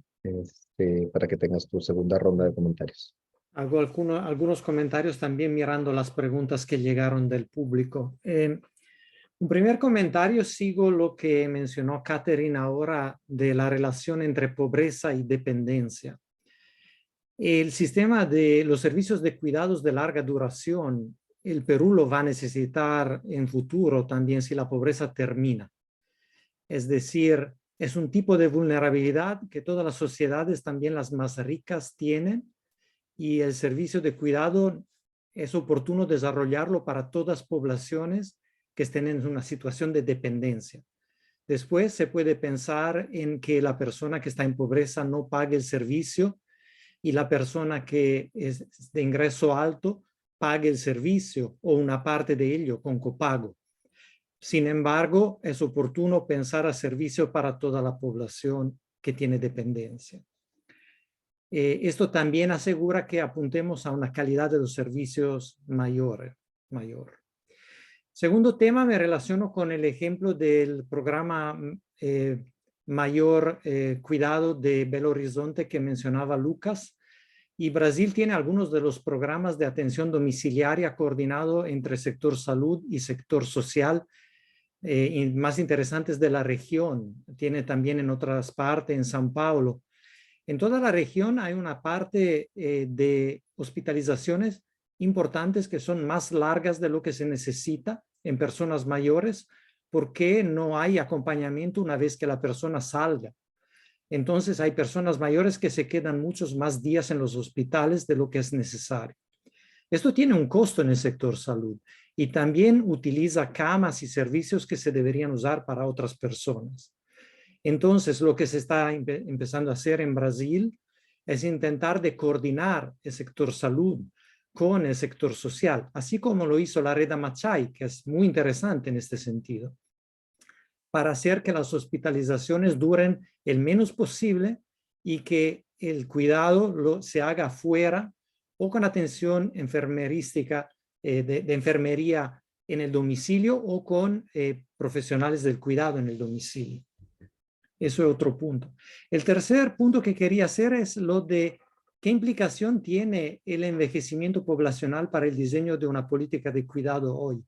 para que tengas tu segunda ronda de comentarios. Hago algunos comentarios también mirando las preguntas que llegaron del público. Un primer comentario, sigo lo que mencionó Catherine ahora de la relación entre pobreza y dependencia. El sistema de los servicios de cuidados de larga duración, el Perú lo va a necesitar en futuro también si la pobreza termina. Es decir, es un tipo de vulnerabilidad que todas las sociedades, también las más ricas, tienen, y el servicio de cuidado es oportuno desarrollarlo para todas poblaciones que estén en una situación de dependencia. Después se puede pensar en que la persona que está en pobreza no pague el servicio y la persona que es de ingreso alto pague el servicio o una parte de ello con copago. Sin embargo, es oportuno pensar a servicio para toda la población que tiene dependencia. Esto también asegura que apuntemos a una calidad de los servicios mayor. Segundo tema, me relaciono con el ejemplo del programa Mayor Cuidado de Belo Horizonte que mencionaba Lucas. Y Brasil tiene algunos de los programas de atención domiciliaria coordinado entre sector salud y sector social más interesantes de la región. Tiene también en otras partes, en São Paulo. En toda la región hay una parte de hospitalizaciones importantes que son más largas de lo que se necesita en personas mayores porque no hay acompañamiento una vez que la persona salga. Entonces hay personas mayores que se quedan muchos más días en los hospitales de lo que es necesario. Esto tiene un costo en el sector salud y también utiliza camas y servicios que se deberían usar para otras personas. Entonces, lo que se está empezando a hacer en Brasil es intentar de coordinar el sector salud con el sector social, así como lo hizo la red Amachai, que es muy interesante en este sentido, para hacer que las hospitalizaciones duren el menos posible y que el cuidado se haga afuera o con atención enfermerística, de enfermería en el domicilio o con profesionales del cuidado en el domicilio. Eso es otro punto. El tercer punto que quería hacer es lo de qué implicación tiene el envejecimiento poblacional para el diseño de una política de cuidado hoy.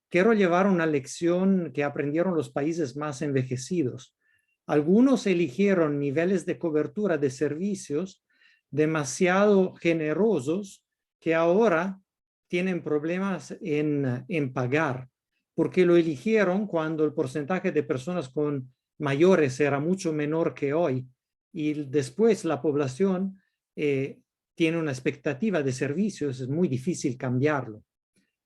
Quiero llevar una lección que aprendieron los países más envejecidos. Algunos eligieron niveles de cobertura de servicios demasiado generosos que ahora tienen problemas en pagar, porque lo eligieron cuando el porcentaje de personas con mayores era mucho menor que hoy y después la población tiene una expectativa de servicios, es muy difícil cambiarlo.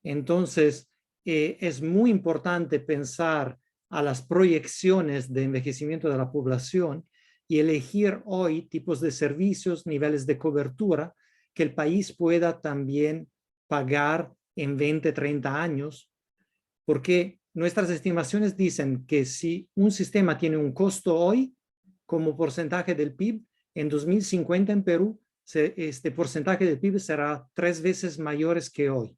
Entonces, es muy importante pensar a las proyecciones de envejecimiento de la población y elegir hoy tipos de servicios, niveles de cobertura que el país pueda también pagar en 20, 30 años, porque nuestras estimaciones dicen que si un sistema tiene un costo hoy como porcentaje del PIB, en 2050 en Perú, este porcentaje del PIB será 3 veces mayores que hoy,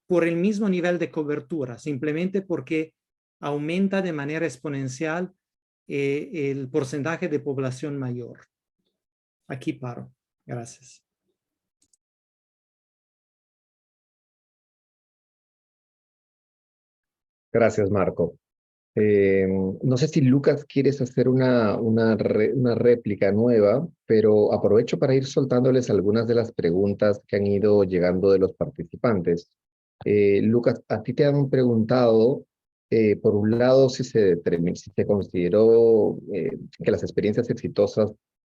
por el mismo nivel de cobertura, simplemente porque aumenta de manera exponencial el porcentaje de población mayor. Aquí paro. Gracias. Gracias, Marco. No sé si Lucas quieres hacer una réplica nueva, pero aprovecho para ir soltándoles algunas de las preguntas que han ido llegando de los participantes. Lucas, a ti te han preguntado, por un lado, si se consideró que las experiencias exitosas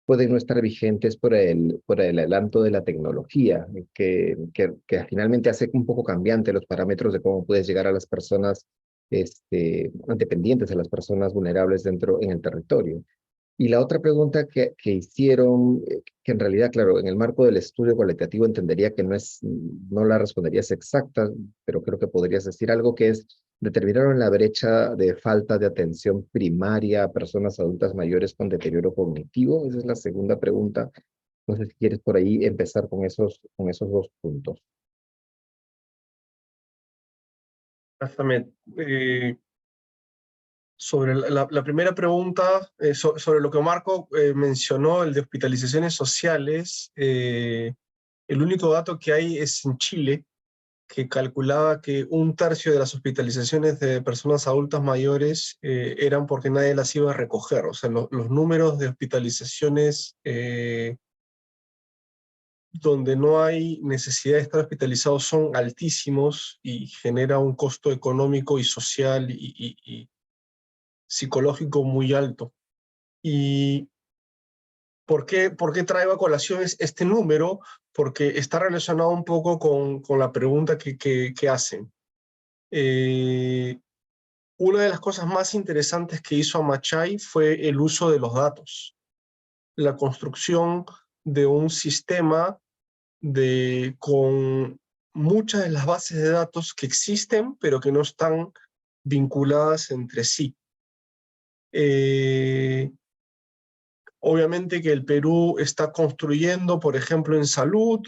pueden no estar vigentes por el adelanto de la tecnología, que finalmente hace un poco cambiante los parámetros de cómo puedes llegar a las personas dependientes, a las personas vulnerables en el territorio. Y la otra pregunta que hicieron, que en realidad, claro, en el marco del estudio cualitativo entendería que no la responderías exacta, pero creo que podrías decir algo, que es, determinaron la brecha de falta de atención primaria a personas adultas mayores con deterioro cognitivo. Esa es la segunda pregunta. No sé si quieres por ahí empezar con esos 2 puntos. Exactamente. Sobre la primera pregunta, sobre lo que Marco mencionó, el de hospitalizaciones sociales, el único dato que hay es en Chile, que calculaba que 1/3 de las hospitalizaciones de personas adultas mayores eran porque nadie las iba a recoger. O sea, los números de hospitalizaciones donde no hay necesidad de estar hospitalizados son altísimos y genera un costo económico y social y psicológico muy alto. ¿Y por qué traigo a colación este número? Porque está relacionado un poco con la pregunta que hacen. Una de las cosas más interesantes que hizo Amachai fue el uso de los datos, la construcción de un sistema con muchas de las bases de datos que existen, pero que no están vinculadas entre sí. Obviamente que el Perú está construyendo, por ejemplo, en salud,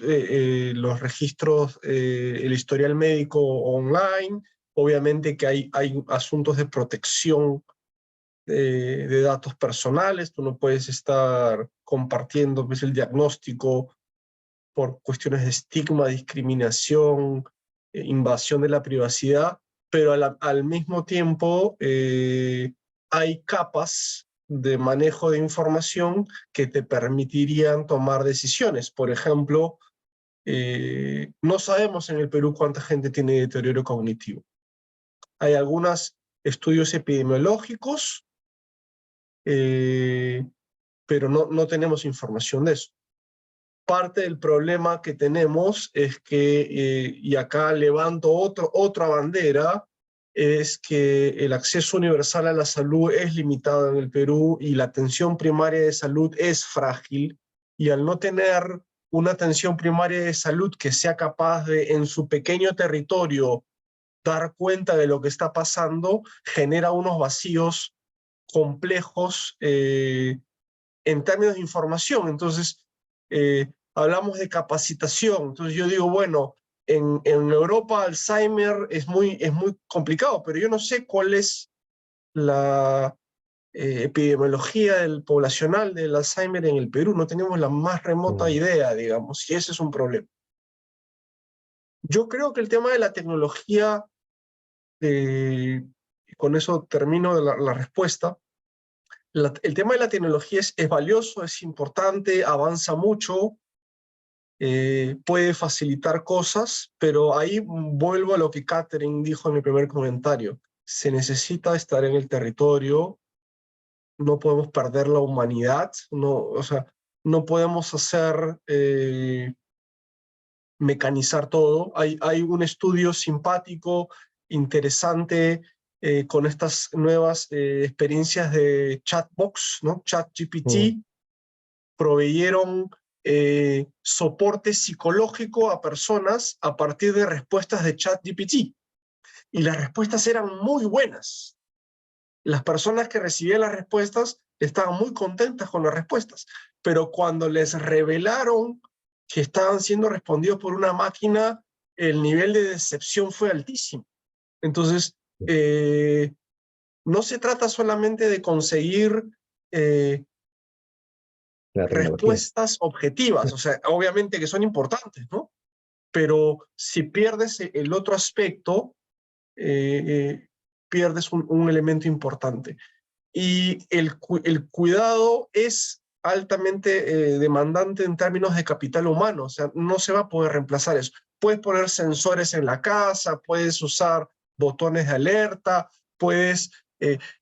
los registros, el historial médico online. Obviamente que hay asuntos de protección de datos personales. Tú no puedes estar compartiendo pues, el diagnóstico por cuestiones de estigma, discriminación, invasión de la privacidad, pero al mismo tiempo hay capas de manejo de información que te permitirían tomar decisiones. Por ejemplo, no sabemos en el Perú cuánta gente tiene deterioro cognitivo. Hay algunos estudios epidemiológicos, pero no tenemos información de eso. Parte del problema que tenemos es que, y acá levanto otra bandera, es que el acceso universal a la salud es limitado en el Perú y la atención primaria de salud es frágil, y al no tener una atención primaria de salud que sea capaz de, en su pequeño territorio, dar cuenta de lo que está pasando, genera unos vacíos complejos en términos de información. Entonces, hablamos de capacitación. Entonces yo digo, bueno, en Europa Alzheimer es muy complicado, pero yo no sé cuál es la epidemiología poblacional del Alzheimer en el Perú. No tenemos la más remota idea, digamos, y ese es un problema. Yo creo que el tema de la tecnología, con eso termino la respuesta, el tema de la tecnología es valioso, es importante, avanza mucho, puede facilitar cosas, pero ahí vuelvo a lo que Catherine dijo en mi primer comentario. Se necesita estar en el territorio, no podemos perder la humanidad, o sea, no podemos hacer, mecanizar todo. Hay un estudio simpático, interesante, con estas nuevas experiencias de chatbox, ¿no? ChatGPT, proveyeron soporte psicológico a personas a partir de respuestas de ChatGPT. Y las respuestas eran muy buenas. Las personas que recibían las respuestas estaban muy contentas con las respuestas. Pero cuando les revelaron que estaban siendo respondidos por una máquina, el nivel de decepción fue altísimo. Entonces, no se trata solamente de conseguir respuestas objetivas, o sea, obviamente que son importantes, ¿no? Pero si pierdes el otro aspecto, pierdes un elemento importante. Y el cuidado es altamente demandante en términos de capital humano, o sea, no se va a poder reemplazar eso. Puedes poner sensores en la casa, puedes usar botones de alerta, puedes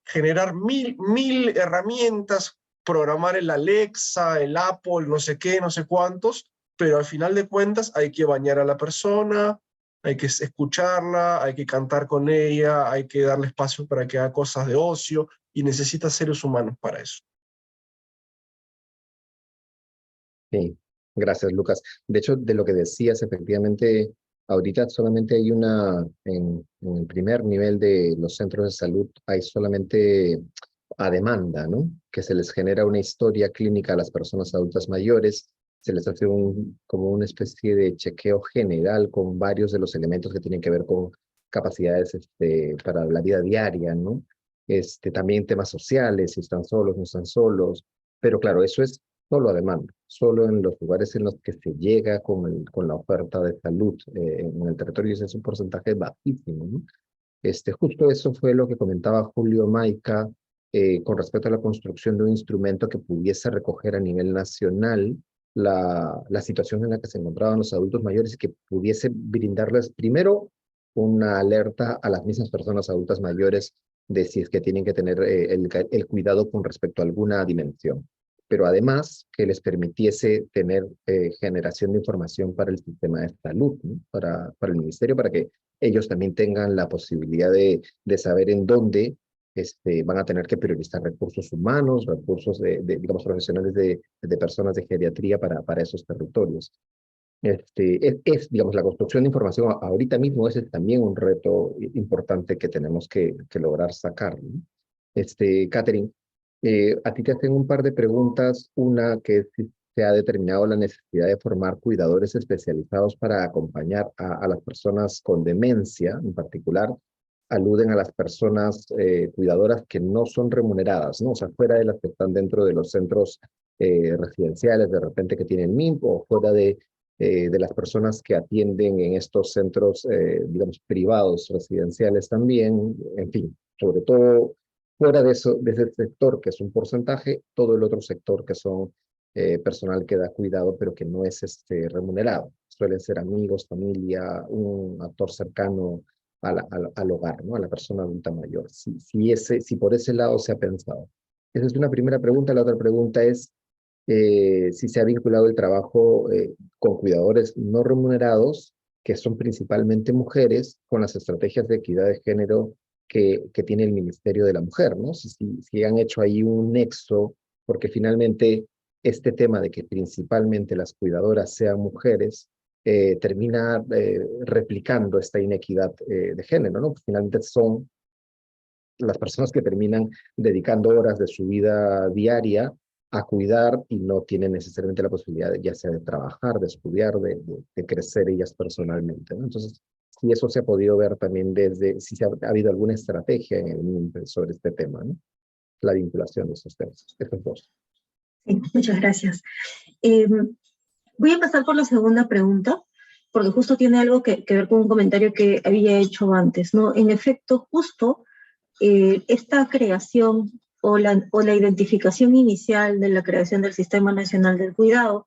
generar mil herramientas, programar el Alexa, el Apple, no sé qué, no sé cuántos, pero al final de cuentas hay que bañar a la persona, hay que escucharla, hay que cantar con ella, hay que darle espacio para que haga cosas de ocio, y necesita seres humanos para eso. Sí, gracias, Lucas. De hecho, de lo que decías, efectivamente, ahorita solamente hay en el primer nivel de los centros de salud, hay solamente a demanda, ¿no? Que se les genera una historia clínica a las personas adultas mayores, se les hace como una especie de chequeo general con varios de los elementos que tienen que ver con capacidades para la vida diaria, ¿no? también temas sociales, si están solos, no están solos, pero claro, eso es solo a demanda, solo en los lugares en los que se llega con la oferta de salud en el territorio, ese es un porcentaje bajísimo, ¿no? Justo eso fue lo que comentaba Julio Maica con respecto a la construcción de un instrumento que pudiese recoger a nivel nacional la situación en la que se encontraban los adultos mayores y que pudiese brindarles primero una alerta a las mismas personas adultas mayores de si es que tienen que tener el cuidado con respecto a alguna dimensión, pero además que les permitiese tener generación de información para el sistema de salud, ¿no? para el ministerio, para que ellos también tengan la posibilidad de saber en dónde van a tener que priorizar recursos humanos, recursos digamos, profesionales de personas de geriatría para esos territorios. Digamos, la construcción de información ahorita mismo es también un reto importante que tenemos que lograr sacar, ¿no? Catherine, a ti te hacen un par de preguntas. Una, que es si se ha determinado la necesidad de formar cuidadores especializados para acompañar a las personas con demencia, en particular, aluden a las personas cuidadoras que no son remuneradas, ¿no? O sea, fuera de las que están dentro de los centros residenciales, de repente que tienen MIMP, o fuera de las personas que atienden en estos centros, digamos, privados, residenciales también, en fin, sobre todo fuera de eso, de ese sector que es un porcentaje, todo el otro sector que son personal que da cuidado, pero que no es remunerado. Suelen ser amigos, familia, un actor cercano al hogar, ¿no? A la persona adulta mayor. Si por ese lado se ha pensado. Esa es una primera pregunta. La otra pregunta es si se ha vinculado el trabajo con cuidadores no remunerados, que son principalmente mujeres, con las estrategias de equidad de género que tiene el Ministerio de la Mujer, ¿no? Si han hecho ahí un nexo, porque finalmente este tema de que principalmente las cuidadoras sean mujeres termina replicando esta inequidad de género, ¿no? Finalmente son las personas que terminan dedicando horas de su vida diaria a cuidar y no tienen necesariamente la posibilidad ya sea de trabajar, de estudiar, de crecer ellas personalmente, ¿no? Entonces, si eso se ha podido ver también si ha habido alguna estrategia en el MINPE sobre este tema, ¿no? La vinculación de esos temas, estos dos. Sí, muchas gracias. Voy a pasar por la segunda pregunta, porque justo tiene algo que ver con un comentario que había hecho antes, ¿no? En efecto, justo esta creación o la identificación inicial de la creación del Sistema Nacional de Cuidados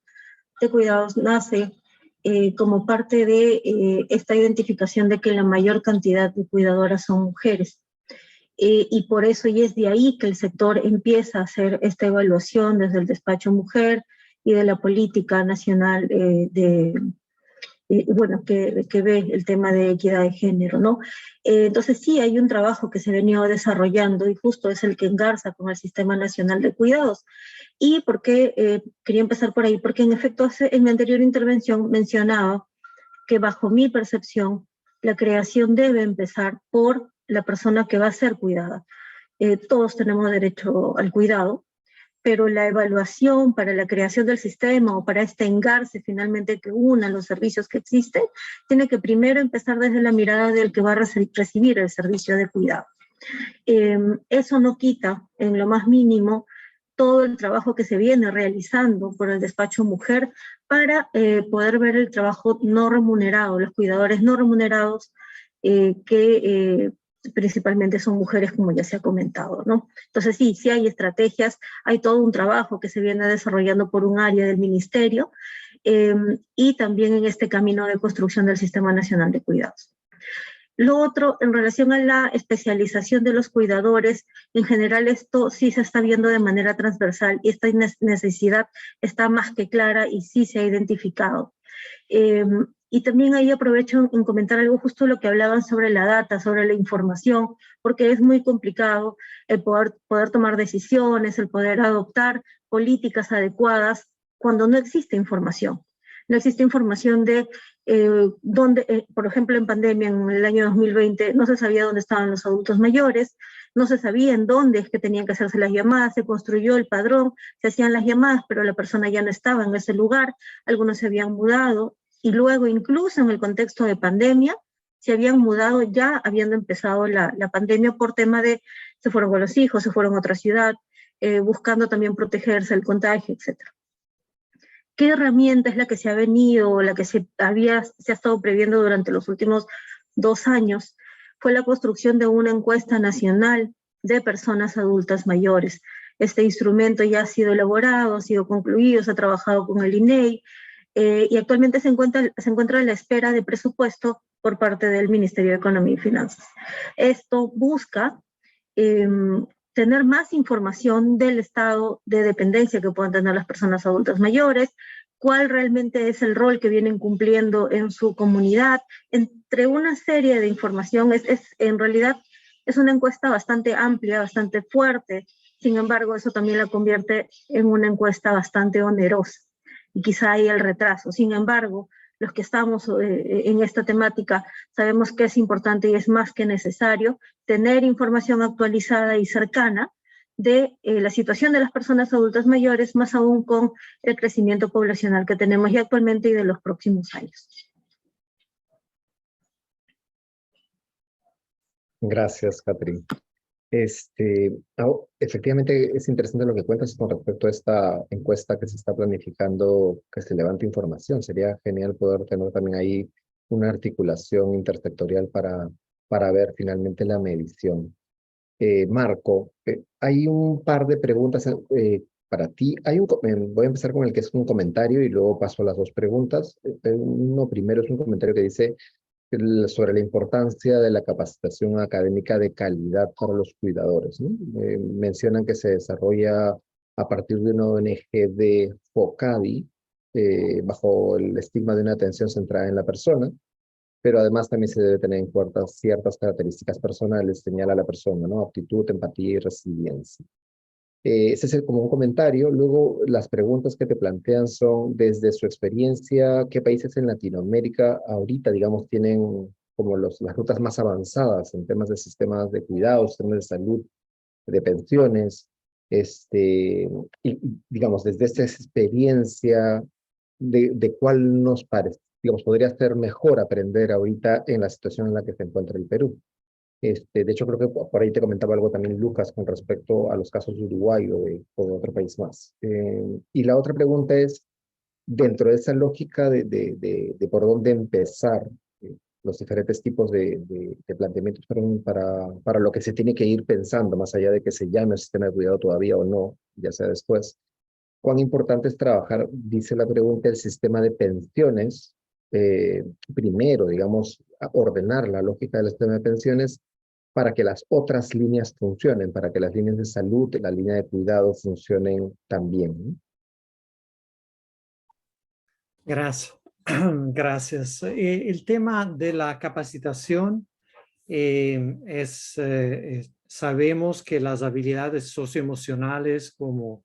nace como parte de esta identificación de que la mayor cantidad de cuidadoras son mujeres. Y por eso, y es de ahí que el sector empieza a hacer esta evaluación desde el despacho mujer y de la política nacional bueno, que ve el tema de equidad de género, ¿no? Entonces sí hay un trabajo que se ha venido desarrollando y justo es el que engarza con el Sistema Nacional de Cuidados. ¿Y por qué quería empezar por ahí? Porque en efecto en mi anterior intervención mencionaba que bajo mi percepción la creación debe empezar por la persona que va a ser cuidada. Todos tenemos derecho al cuidado, pero la evaluación para la creación del sistema o para este engarce finalmente que una los servicios que existen, tiene que primero empezar desde la mirada del que va a recibir el servicio de cuidado. Eso no quita en lo más mínimo todo el trabajo que se viene realizando por el despacho mujer para poder ver el trabajo no remunerado, los cuidadores no remunerados que principalmente son mujeres, como ya se ha comentado, ¿no? Entonces sí hay estrategias, hay todo un trabajo que se viene desarrollando por un área del ministerio y también en este camino de construcción del Sistema Nacional de Cuidados. Lo otro, en relación a la especialización de los cuidadores, en general esto sí se está viendo de manera transversal y esta necesidad está más que clara y sí se ha identificado. Y también ahí aprovecho en comentar algo justo lo que hablaban sobre la data, sobre la información, porque es muy complicado el poder tomar decisiones, el poder adoptar políticas adecuadas cuando no existe información. No existe información de dónde, por ejemplo, en pandemia, en el año 2020, no se sabía dónde estaban los adultos mayores, no se sabía en dónde es que tenían que hacerse las llamadas, se construyó el padrón, se hacían las llamadas, pero la persona ya no estaba en ese lugar, algunos se habían mudado, y luego incluso en el contexto de pandemia, se habían mudado ya habiendo empezado la pandemia por tema de se fueron con los hijos, se fueron a otra ciudad, buscando también protegerse del contagio, etc. ¿Qué herramienta es la que se ha venido, la que se ha estado previendo durante los últimos 2 años? Fue la construcción de una encuesta nacional de personas adultas mayores. Este instrumento ya ha sido elaborado, ha sido concluido, se ha trabajado con el INEI, y actualmente se encuentra a la espera de presupuesto por parte del Ministerio de Economía y Finanzas. Esto busca tener más información del estado de dependencia que puedan tener las personas adultas mayores, cuál realmente es el rol que vienen cumpliendo en su comunidad, entre una serie de información. En realidad es una encuesta bastante amplia, bastante fuerte, sin embargo eso también la convierte en una encuesta bastante onerosa y quizá ahí el retraso. Sin embargo, los que estamos en esta temática sabemos que es importante y es más que necesario tener información actualizada y cercana de la situación de las personas adultas mayores, más aún con el crecimiento poblacional que tenemos ya actualmente y de los próximos años. Gracias, Catherine. Efectivamente es interesante lo que cuentas con respecto a esta encuesta que se está planificando, que se levante información. Sería genial poder tener también ahí una articulación intersectorial para ver finalmente la medición. Marco, hay un par de preguntas para ti. Voy a empezar con el que es un comentario y luego paso a las 2 preguntas. Uno primero es un comentario que dice sobre la importancia de la capacitación académica de calidad para los cuidadores, ¿no? Mencionan que se desarrolla a partir de una ONG de FOCADI, bajo el estigma de una atención centrada en la persona, pero además también se debe tener en cuenta ciertas características personales, señala la persona, ¿no? Aptitud, empatía y resiliencia. Ese es como un comentario. Luego, las preguntas que te plantean son, desde su experiencia, ¿qué países en Latinoamérica ahorita, digamos, tienen como las rutas más avanzadas en temas de sistemas de cuidados, temas de salud, de pensiones? Y, digamos, desde esta experiencia, ¿de cuál nos parece, digamos, podría ser mejor aprender ahorita en la situación en la que se encuentra el Perú? De hecho, creo que por ahí te comentaba algo también Lucas con respecto a los casos de Uruguay o de otro país más. Y la otra pregunta es, dentro de esa lógica de por dónde empezar, los diferentes tipos de planteamientos para lo que se tiene que ir pensando, más allá de que se llame sistema de cuidado todavía o no, ya sea después. ¿Cuán importante es trabajar, dice la pregunta, el sistema de pensiones? Primero, digamos, ordenar la lógica del sistema de pensiones para que las otras líneas funcionen, para que las líneas de salud, la línea de cuidado funcionen también, ¿no? Gracias. Gracias. El tema de la capacitación sabemos que las habilidades socioemocionales como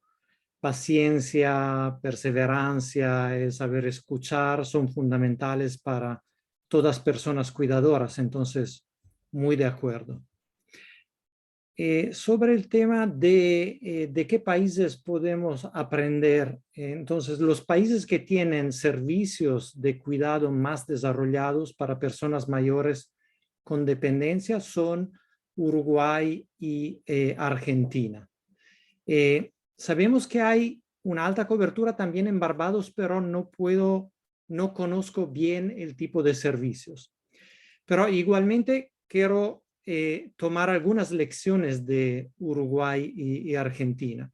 paciencia, perseverancia, el saber escuchar son fundamentales para todas personas cuidadoras. Entonces, muy de acuerdo. Sobre el tema de qué países podemos aprender, entonces los países que tienen servicios de cuidado más desarrollados para personas mayores con dependencia son Uruguay y Argentina. Sabemos que hay una alta cobertura también en Barbados, pero no conozco bien el tipo de servicios. Pero igualmente quiero tomar algunas lecciones de Uruguay y Argentina.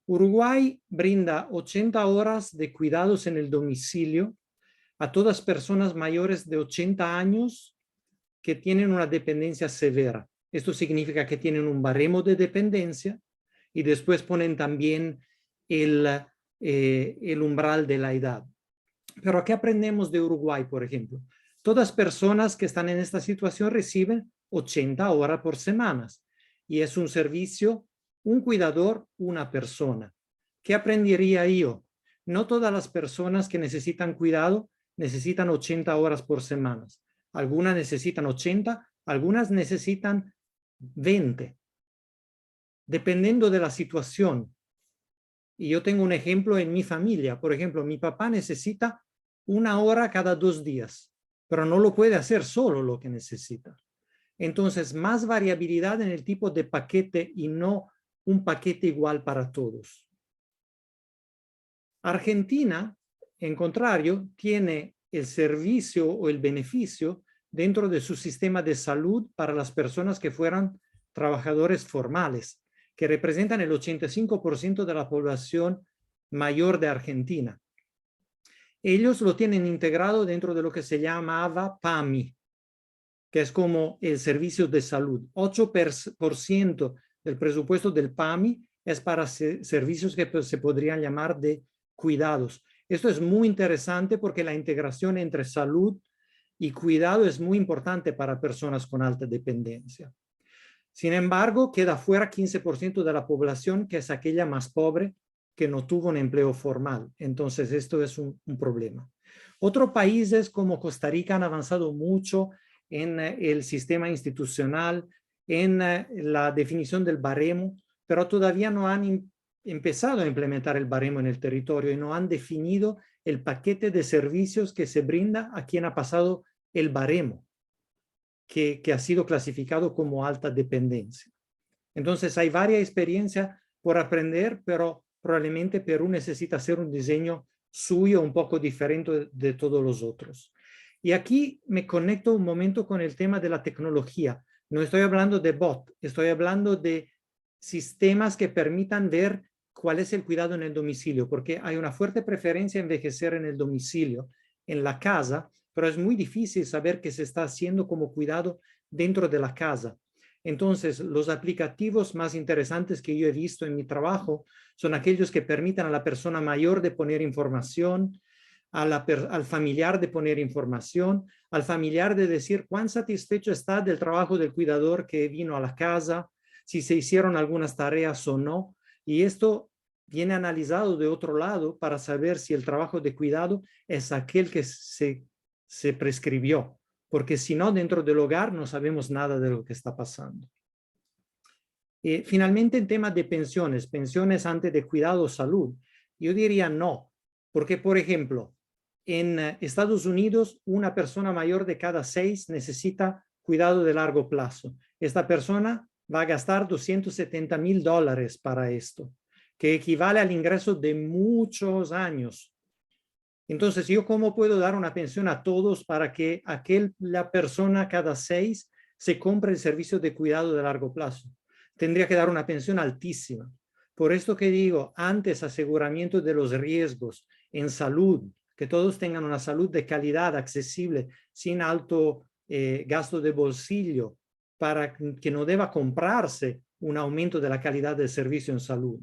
Uruguay brinda 80 horas de cuidados en el domicilio a todas personas mayores de 80 años que tienen una dependencia severa. Esto significa que tienen un baremo de dependencia y después ponen también el umbral de la edad. Pero ¿qué aprendemos de Uruguay, por ejemplo? Todas personas que están en esta situación reciben 80 horas por semana y es un servicio, un cuidador, una persona. ¿Qué aprendería yo? No todas las personas que necesitan cuidado necesitan 80 horas por semana. Algunas necesitan 80, algunas necesitan 20, dependiendo de la situación. Y yo tengo un ejemplo en mi familia. Por ejemplo, mi papá necesita 1 hora cada 2 días. pero no lo puede hacer solo lo que necesita. Entonces, más variabilidad en el tipo de paquete y no un paquete igual para todos. Argentina, en contrario, tiene el servicio o el beneficio dentro de su sistema de salud para las personas que fueran trabajadores formales, que representan el 85% de la población mayor de Argentina. Ellos lo tienen integrado dentro de lo que se llamaba PAMI, que es como el servicio de salud. 8% del presupuesto del PAMI es para servicios que se podrían llamar de cuidados. Esto es muy interesante porque la integración entre salud y cuidado es muy importante para personas con alta dependencia. Sin embargo, queda fuera 15% de la población, que es aquella más pobre, que no tuvo un empleo formal. Entonces, esto es un problema. Otros países como Costa Rica han avanzado mucho en el sistema institucional, en la definición del baremo, pero todavía no han empezado a implementar el baremo en el territorio y no han definido el paquete de servicios que se brinda a quien ha pasado el baremo, que ha sido clasificado como alta dependencia. Entonces hay varias experiencias por aprender, pero probablemente Perú necesita hacer un diseño suyo un poco diferente de todos los otros. Y aquí me conecto un momento con el tema de la tecnología. No estoy hablando de bot, estoy hablando de sistemas que permitan ver cuál es el cuidado en el domicilio, porque hay una fuerte preferencia a envejecer en el domicilio, en la casa, pero es muy difícil saber qué se está haciendo como cuidado dentro de la casa. Entonces, los aplicativos más interesantes que yo he visto en mi trabajo son aquellos que permitan a la persona mayor de poner información, al familiar de poner información, al familiar de decir cuán satisfecho está del trabajo del cuidador que vino a la casa, si se hicieron algunas tareas o no. Y esto viene analizado de otro lado para saber si el trabajo de cuidado es aquel que se prescribió, porque si no, dentro del hogar no sabemos nada de lo que está pasando. Finalmente, en tema de pensiones antes de cuidado o salud, yo diría no, porque, por ejemplo, en Estados Unidos, una persona mayor de cada 6 necesita cuidado de largo plazo. Esta persona va a gastar $270,000 para esto, que equivale al ingreso de muchos años. Entonces, ¿yo cómo puedo dar una pensión a todos para que la persona cada 6 se compre el servicio de cuidado de largo plazo? Tendría que dar una pensión altísima. Por esto que digo, antes aseguramiento de los riesgos en salud, que todos tengan una salud de calidad, accesible, sin alto gasto de bolsillo, para que no deba comprarse un aumento de la calidad del servicio en salud.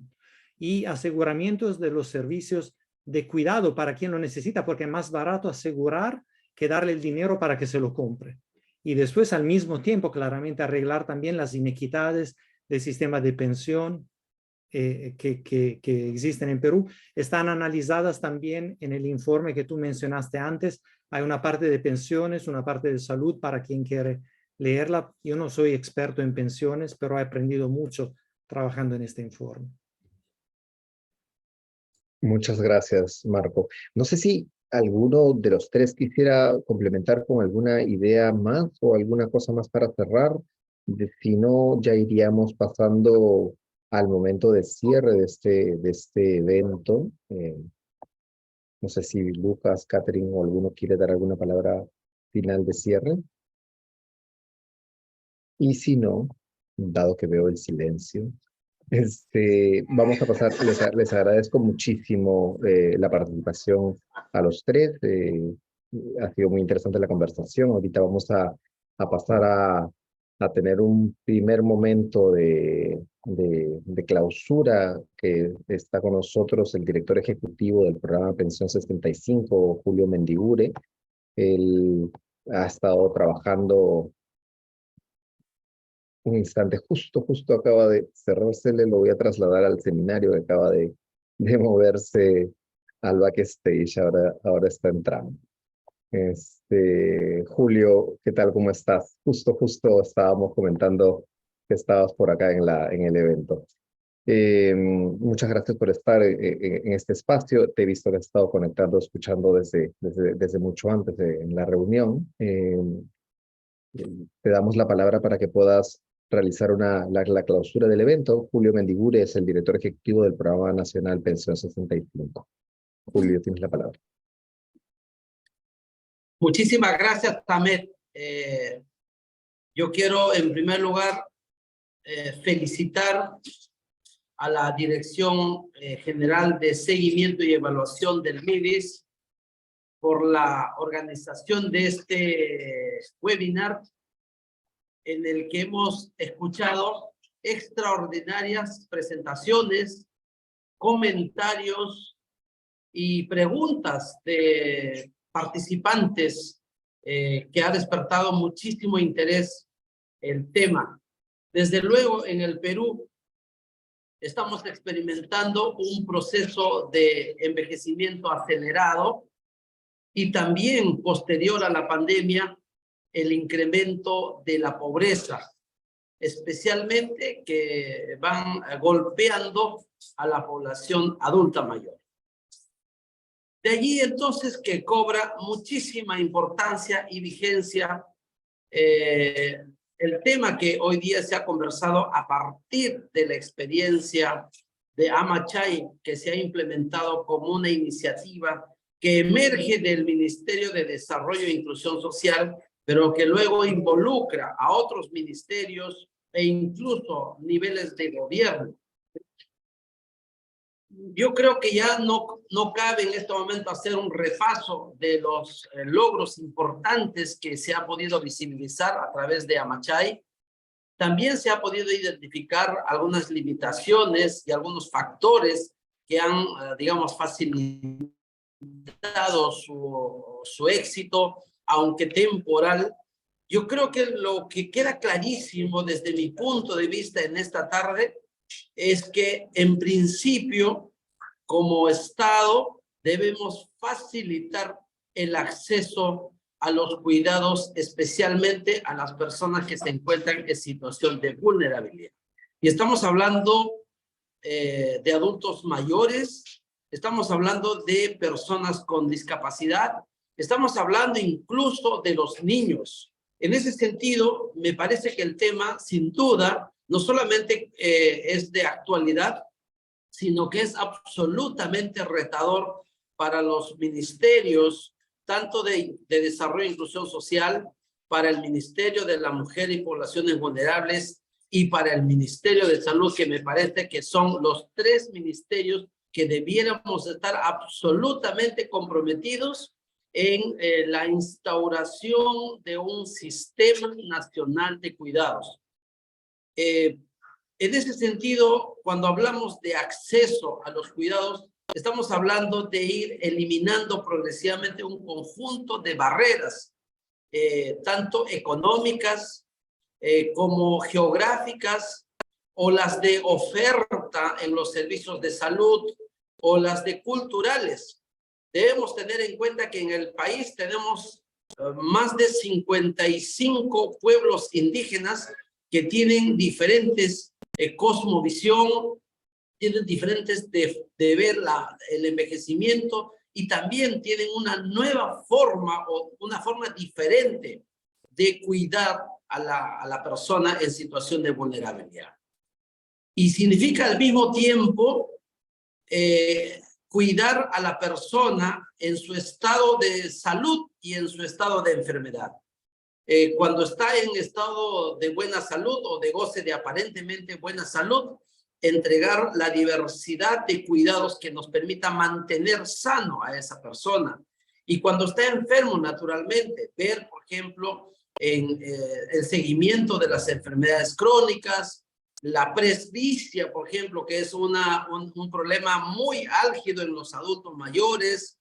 Y aseguramientos de los servicios de cuidado para quien lo necesita, porque es más barato asegurar que darle el dinero para que se lo compre. Y después, al mismo tiempo, claramente arreglar también las inequidades del sistema de pensión que existen en Perú. Están analizadas también en el informe que tú mencionaste antes. Hay una parte de pensiones, una parte de salud para quien quiere leerla. Yo no soy experto en pensiones, pero he aprendido mucho trabajando en este informe. Muchas gracias, Marco. No sé si alguno de los tres quisiera complementar con alguna idea más o alguna cosa más para cerrar. Si no, ya iríamos pasando al momento de cierre de este evento. No sé si Lucas, Catherine o alguno quiere dar alguna palabra final de cierre. Y si no, dado que veo el silencio, vamos a pasar. Les agradezco muchísimo la participación a los tres. Ha sido muy interesante la conversación. Ahorita vamos a pasar a tener un primer momento de clausura, que está con nosotros el director ejecutivo del programa Pensión 65, Julio Mendigure. Él ha estado trabajando un instante, justo acaba de cerrarse, lo voy a trasladar al seminario que acaba de moverse al backstage, ahora está entrando. Julio, ¿qué tal? ¿Cómo estás? Justo estábamos comentando que estabas por acá en el evento. Muchas gracias por estar en este espacio. Te he visto que has estado conectando, escuchando desde mucho antes en la reunión. Te damos la palabra para que puedas realizar la clausura del evento. Julio Mendigure es el director ejecutivo del Programa Nacional Pensión 65. Julio, tienes la palabra. Muchísimas gracias, Ahmed. Yo quiero, en primer lugar, felicitar a la Dirección General de Seguimiento y Evaluación del MIDIS por la organización de este webinar en el que hemos escuchado extraordinarias presentaciones, comentarios y preguntas de participantes que ha despertado muchísimo interés el tema. Desde luego, en el Perú estamos experimentando un proceso de envejecimiento acelerado y también posterior a la pandemia el incremento de la pobreza, especialmente que van golpeando a la población adulta mayor. De allí entonces que cobra muchísima importancia y vigencia el tema que hoy día se ha conversado a partir de la experiencia de Amachay, que se ha implementado como una iniciativa que emerge del Ministerio de Desarrollo e Inclusión Social, pero que luego involucra a otros ministerios e incluso niveles de gobierno. Yo creo que ya no cabe en este momento hacer un repaso de los logros importantes que se ha podido visibilizar a través de Amachay. También se ha podido identificar algunas limitaciones y algunos factores que han, digamos, facilitado su éxito, aunque temporal. Yo creo que lo que queda clarísimo desde mi punto de vista en esta tarde es que en principio, como Estado, debemos facilitar el acceso a los cuidados, especialmente a las personas que se encuentran en situación de vulnerabilidad. Y estamos hablando de adultos mayores, estamos hablando de personas con discapacidad, estamos hablando incluso de los niños. En ese sentido, me parece que el tema, sin duda, no solamente es de actualidad, sino que es absolutamente retador para los ministerios, tanto de Desarrollo e Inclusión Social, para el Ministerio de la Mujer y Poblaciones Vulnerables y para el Ministerio de Salud, que me parece que son los tres ministerios que debiéramos estar absolutamente comprometidos en la instauración de un sistema nacional de cuidados. En ese sentido, cuando hablamos de acceso a los cuidados, estamos hablando de ir eliminando progresivamente un conjunto de barreras, tanto económicas como geográficas, o las de oferta en los servicios de salud, o las de culturales. Debemos tener en cuenta que en el país tenemos más de 55 pueblos indígenas que tienen diferentes cosmovisión, tienen diferentes de ver el envejecimiento y también tienen una nueva forma o una forma diferente de cuidar a la persona en situación de vulnerabilidad. Y significa al mismo tiempo cuidar a la persona en su estado de salud y en su estado de enfermedad. Cuando está en estado de buena salud o de goce de aparentemente buena salud, entregar la diversidad de cuidados que nos permita mantener sano a esa persona. Y cuando está enfermo, naturalmente, ver, por ejemplo, en el seguimiento de las enfermedades crónicas, la presbicia, por ejemplo, que es un problema muy álgido en los adultos mayores,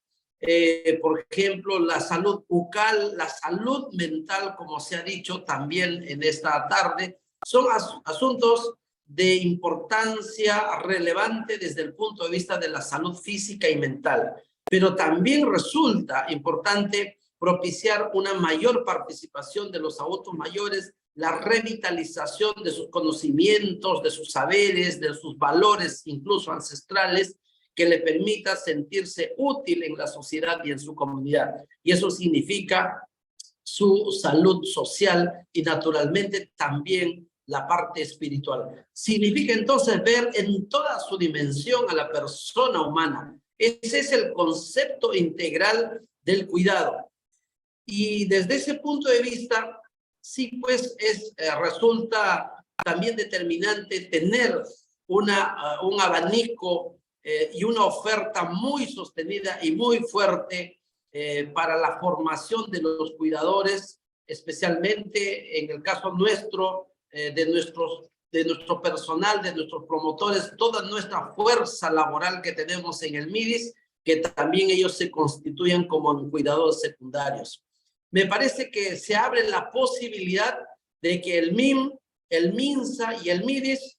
por ejemplo, la salud bucal, la salud mental, como se ha dicho también en esta tarde, son asuntos de importancia relevante desde el punto de vista de la salud física y mental. Pero también resulta importante propiciar una mayor participación de los adultos mayores la revitalización de sus conocimientos, de sus saberes, de sus valores, incluso ancestrales, que le permita sentirse útil en la sociedad y en su comunidad. Y eso significa su salud social y naturalmente también la parte espiritual. Significa entonces ver en toda su dimensión a la persona humana. Ese es el concepto integral del cuidado. Y desde ese punto de vista, sí, pues resulta también determinante tener un abanico y una oferta muy sostenida y muy fuerte para la formación de los cuidadores, especialmente en el caso nuestro, de nuestro personal, de nuestros promotores, toda nuestra fuerza laboral que tenemos en el MIDIS, que también ellos se constituyan como cuidadores secundarios. Me parece que se abre la posibilidad de que el MIM, el MINSA y el MIDIS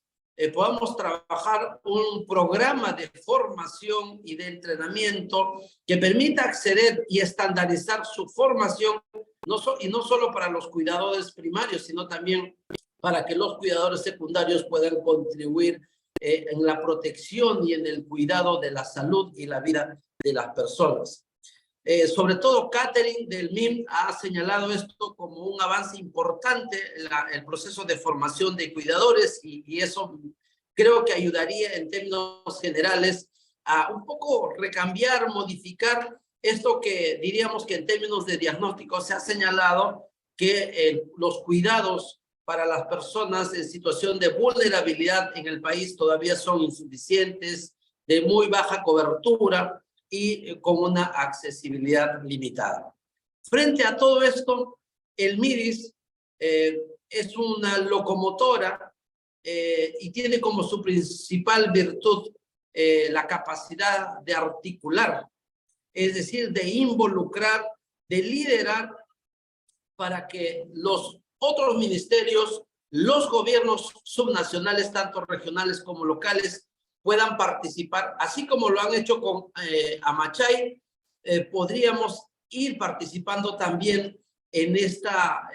podamos trabajar un programa de formación y de entrenamiento que permita acceder y estandarizar su formación, y no solo para los cuidadores primarios, sino también para que los cuidadores secundarios puedan contribuir en la protección y en el cuidado de la salud y la vida de las personas. Sobre todo, Catherine del MIM ha señalado esto como un avance importante, el proceso de formación de cuidadores, y eso creo que ayudaría en términos generales a un poco recambiar, modificar esto que diríamos que en términos de diagnóstico se ha señalado que los cuidados para las personas en situación de vulnerabilidad en el país todavía son insuficientes, de muy baja cobertura y con una accesibilidad limitada. Frente a todo esto, el MIDIS es una locomotora y tiene como su principal virtud la capacidad de articular, es decir, de involucrar, de liderar para que los otros ministerios, los gobiernos subnacionales, tanto regionales como locales, puedan participar, así como lo han hecho con Amachay. Podríamos ir participando también en esta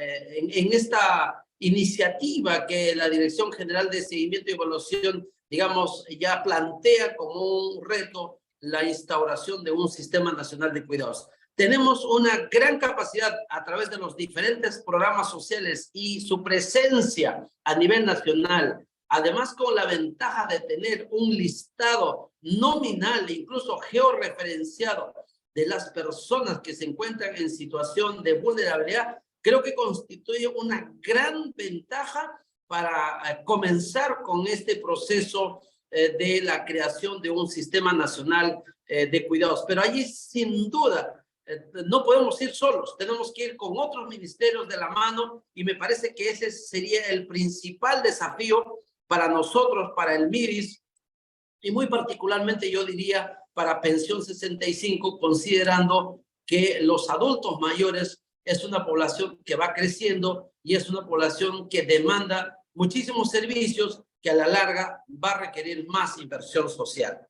iniciativa que la Dirección General de Seguimiento y Evaluación, digamos, ya plantea como un reto la instauración de un Sistema Nacional de Cuidados. Tenemos una gran capacidad a través de los diferentes programas sociales y su presencia a nivel nacional, además con la ventaja de tener un listado nominal e incluso georreferenciado de las personas que se encuentran en situación de vulnerabilidad, creo que constituye una gran ventaja para comenzar con este proceso de la creación de un sistema nacional de cuidados. Pero allí, sin duda, no podemos ir solos, tenemos que ir con otros ministerios de la mano, y me parece que ese sería el principal desafío para nosotros, para el MIDIS, y muy particularmente yo diría para Pensión 65, considerando que los adultos mayores es una población que va creciendo y es una población que demanda muchísimos servicios que a la larga va a requerir más inversión social.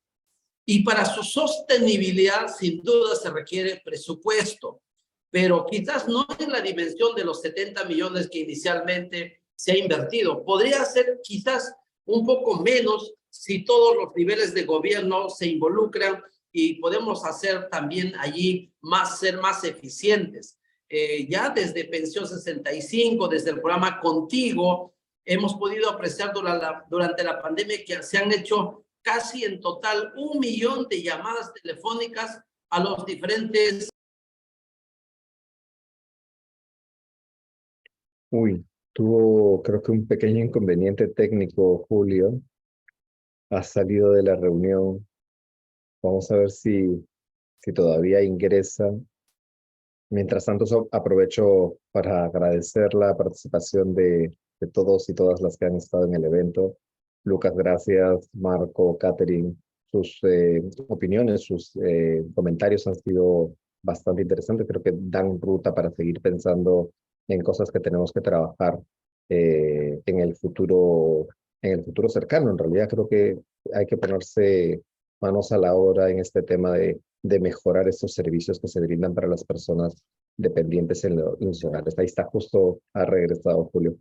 Y para su sostenibilidad, sin duda, se requiere presupuesto, pero quizás no en la dimensión de los 70 millones que inicialmente se ha invertido. Podría ser quizás un poco menos si todos los niveles de gobierno se involucran y podemos hacer también allí ser más eficientes. Ya desde Pensión 65, desde el programa Contigo, hemos podido apreciar durante la pandemia que se han hecho casi en total 1 millón de llamadas telefónicas a los diferentes. Tuvo creo que un pequeño inconveniente técnico, Julio. Ha salido de la reunión. Vamos a ver si todavía ingresa. Mientras tanto, aprovecho para agradecer la participación de todos y todas las que han estado en el evento. Lucas, gracias. Marco, Catherine, sus opiniones, sus comentarios han sido bastante interesantes. Creo que dan ruta para seguir pensando en cosas que tenemos que trabajar en el futuro cercano. En realidad creo que hay que ponerse manos a la obra en este tema de mejorar estos servicios que se brindan para las personas dependientes en los hogares. Ahí está, justo ha regresado Julio.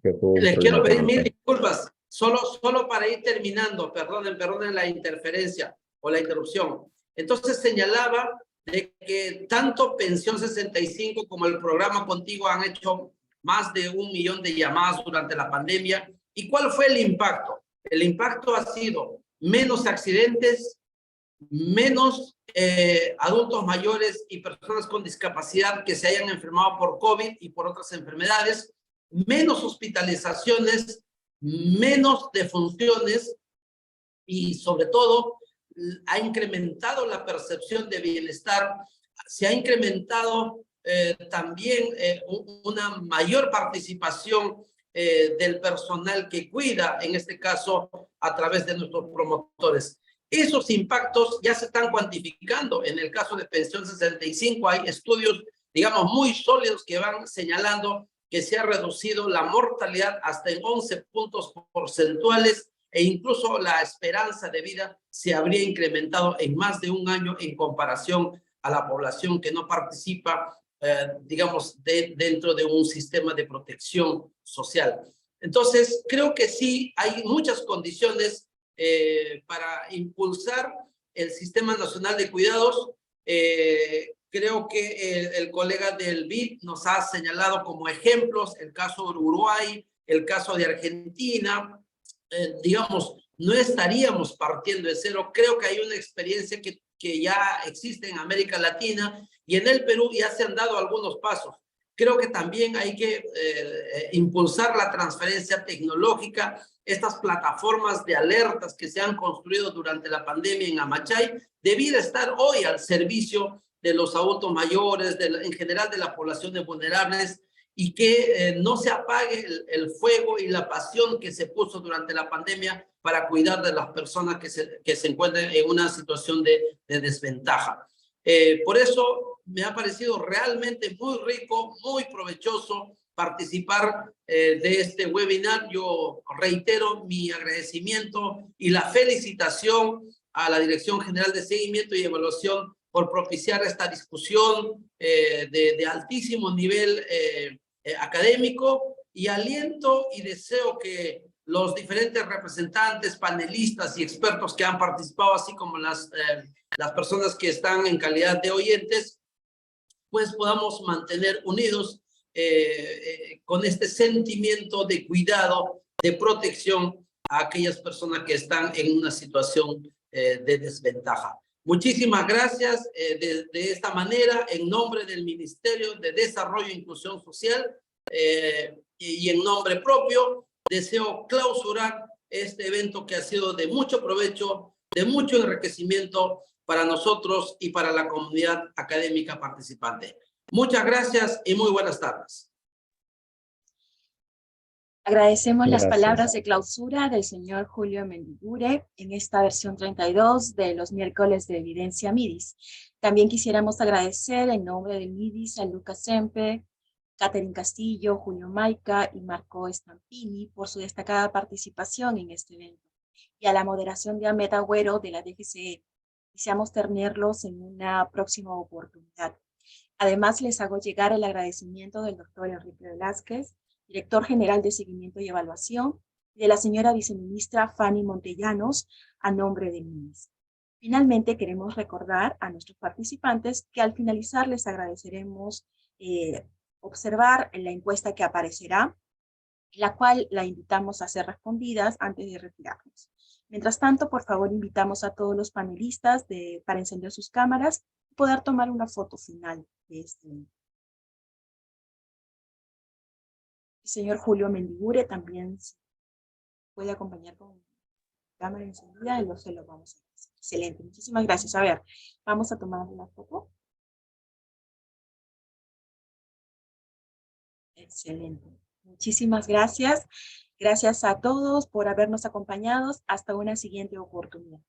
Que tuvo un Les problema quiero pedir técnico. mil disculpas, solo para ir terminando, perdonen la interferencia o la interrupción. Entonces señalaba de que tanto Pensión 65 como el programa Contigo han hecho más de 1 millón de llamadas durante la pandemia. ¿Y cuál fue el impacto? El impacto ha sido menos accidentes, menos adultos mayores y personas con discapacidad que se hayan enfermado por COVID y por otras enfermedades, menos hospitalizaciones, menos defunciones y sobre todo ha incrementado la percepción de bienestar, se ha incrementado también una mayor participación del personal que cuida, en este caso a través de nuestros promotores. Esos impactos ya se están cuantificando. En el caso de Pensión 65 hay estudios, digamos, muy sólidos que van señalando que se ha reducido la mortalidad hasta en 11 puntos porcentuales e incluso la esperanza de vida se habría incrementado en más de 1 año en comparación a la población que no participa, digamos, dentro de un sistema de protección social. Entonces, creo que sí hay muchas condiciones para impulsar el Sistema Nacional de Cuidados. Creo que el colega del BID nos ha señalado como ejemplos el caso de Uruguay, el caso de Argentina. Digamos, no estaríamos partiendo de cero. Creo que hay una experiencia que ya existe en América Latina y en el Perú ya se han dado algunos pasos. Creo que también hay que impulsar la transferencia tecnológica. Estas plataformas de alertas que se han construido durante la pandemia en Amachay debiera estar hoy al servicio de los adultos mayores, en general de las poblaciones vulnerables, y que no se apague el fuego y la pasión que se puso durante la pandemia para cuidar de las personas que se encuentran en una situación de desventaja. Por eso me ha parecido realmente muy rico, muy provechoso participar de este webinar. Yo reitero mi agradecimiento y la felicitación a la Dirección General de Seguimiento y Evaluación por propiciar esta discusión de altísimo nivel académico, y aliento y deseo que los diferentes representantes, panelistas y expertos que han participado, así como las personas que están en calidad de oyentes, pues podamos mantener unidos con este sentimiento de cuidado, de protección a aquellas personas que están en una situación de desventaja. Muchísimas gracias. De esta manera, en nombre del Ministerio de Desarrollo e Inclusión Social y en nombre propio, deseo clausurar este evento que ha sido de mucho provecho, de mucho enriquecimiento para nosotros y para la comunidad académica participante. Muchas gracias y muy buenas tardes. Agradecemos las Gracias. palabras de clausura del señor Julio Mendiguren en esta versión 32 de los miércoles de Evidencia Midis. También quisiéramos agradecer en nombre del Midis a Lucas Sempe, Catherine Castillo, Julio Maica y Marco Stampini por su destacada participación en este evento, y a la moderación de Ahmed Agüero de la DGCE. Deseamos tenerlos en una próxima oportunidad. Además, les hago llegar el agradecimiento del doctor Enrique Velázquez, director general de Seguimiento y Evaluación, y de la señora viceministra Fanny Montellanos, a nombre del MINIS. Finalmente, queremos recordar a nuestros participantes que al finalizar les agradeceremos observar la encuesta que aparecerá, la cual la invitamos a ser respondidas antes de retirarnos. Mientras tanto, por favor, invitamos a todos los panelistas para encender sus cámaras y poder tomar una foto final de este evento. El señor Julio Mendiguren también puede acompañar con cámara encendida y se lo vamos a hacer. Excelente, muchísimas gracias. A ver, vamos a tomar una foto. Excelente. Muchísimas gracias. Gracias a todos por habernos acompañado. Hasta una siguiente oportunidad.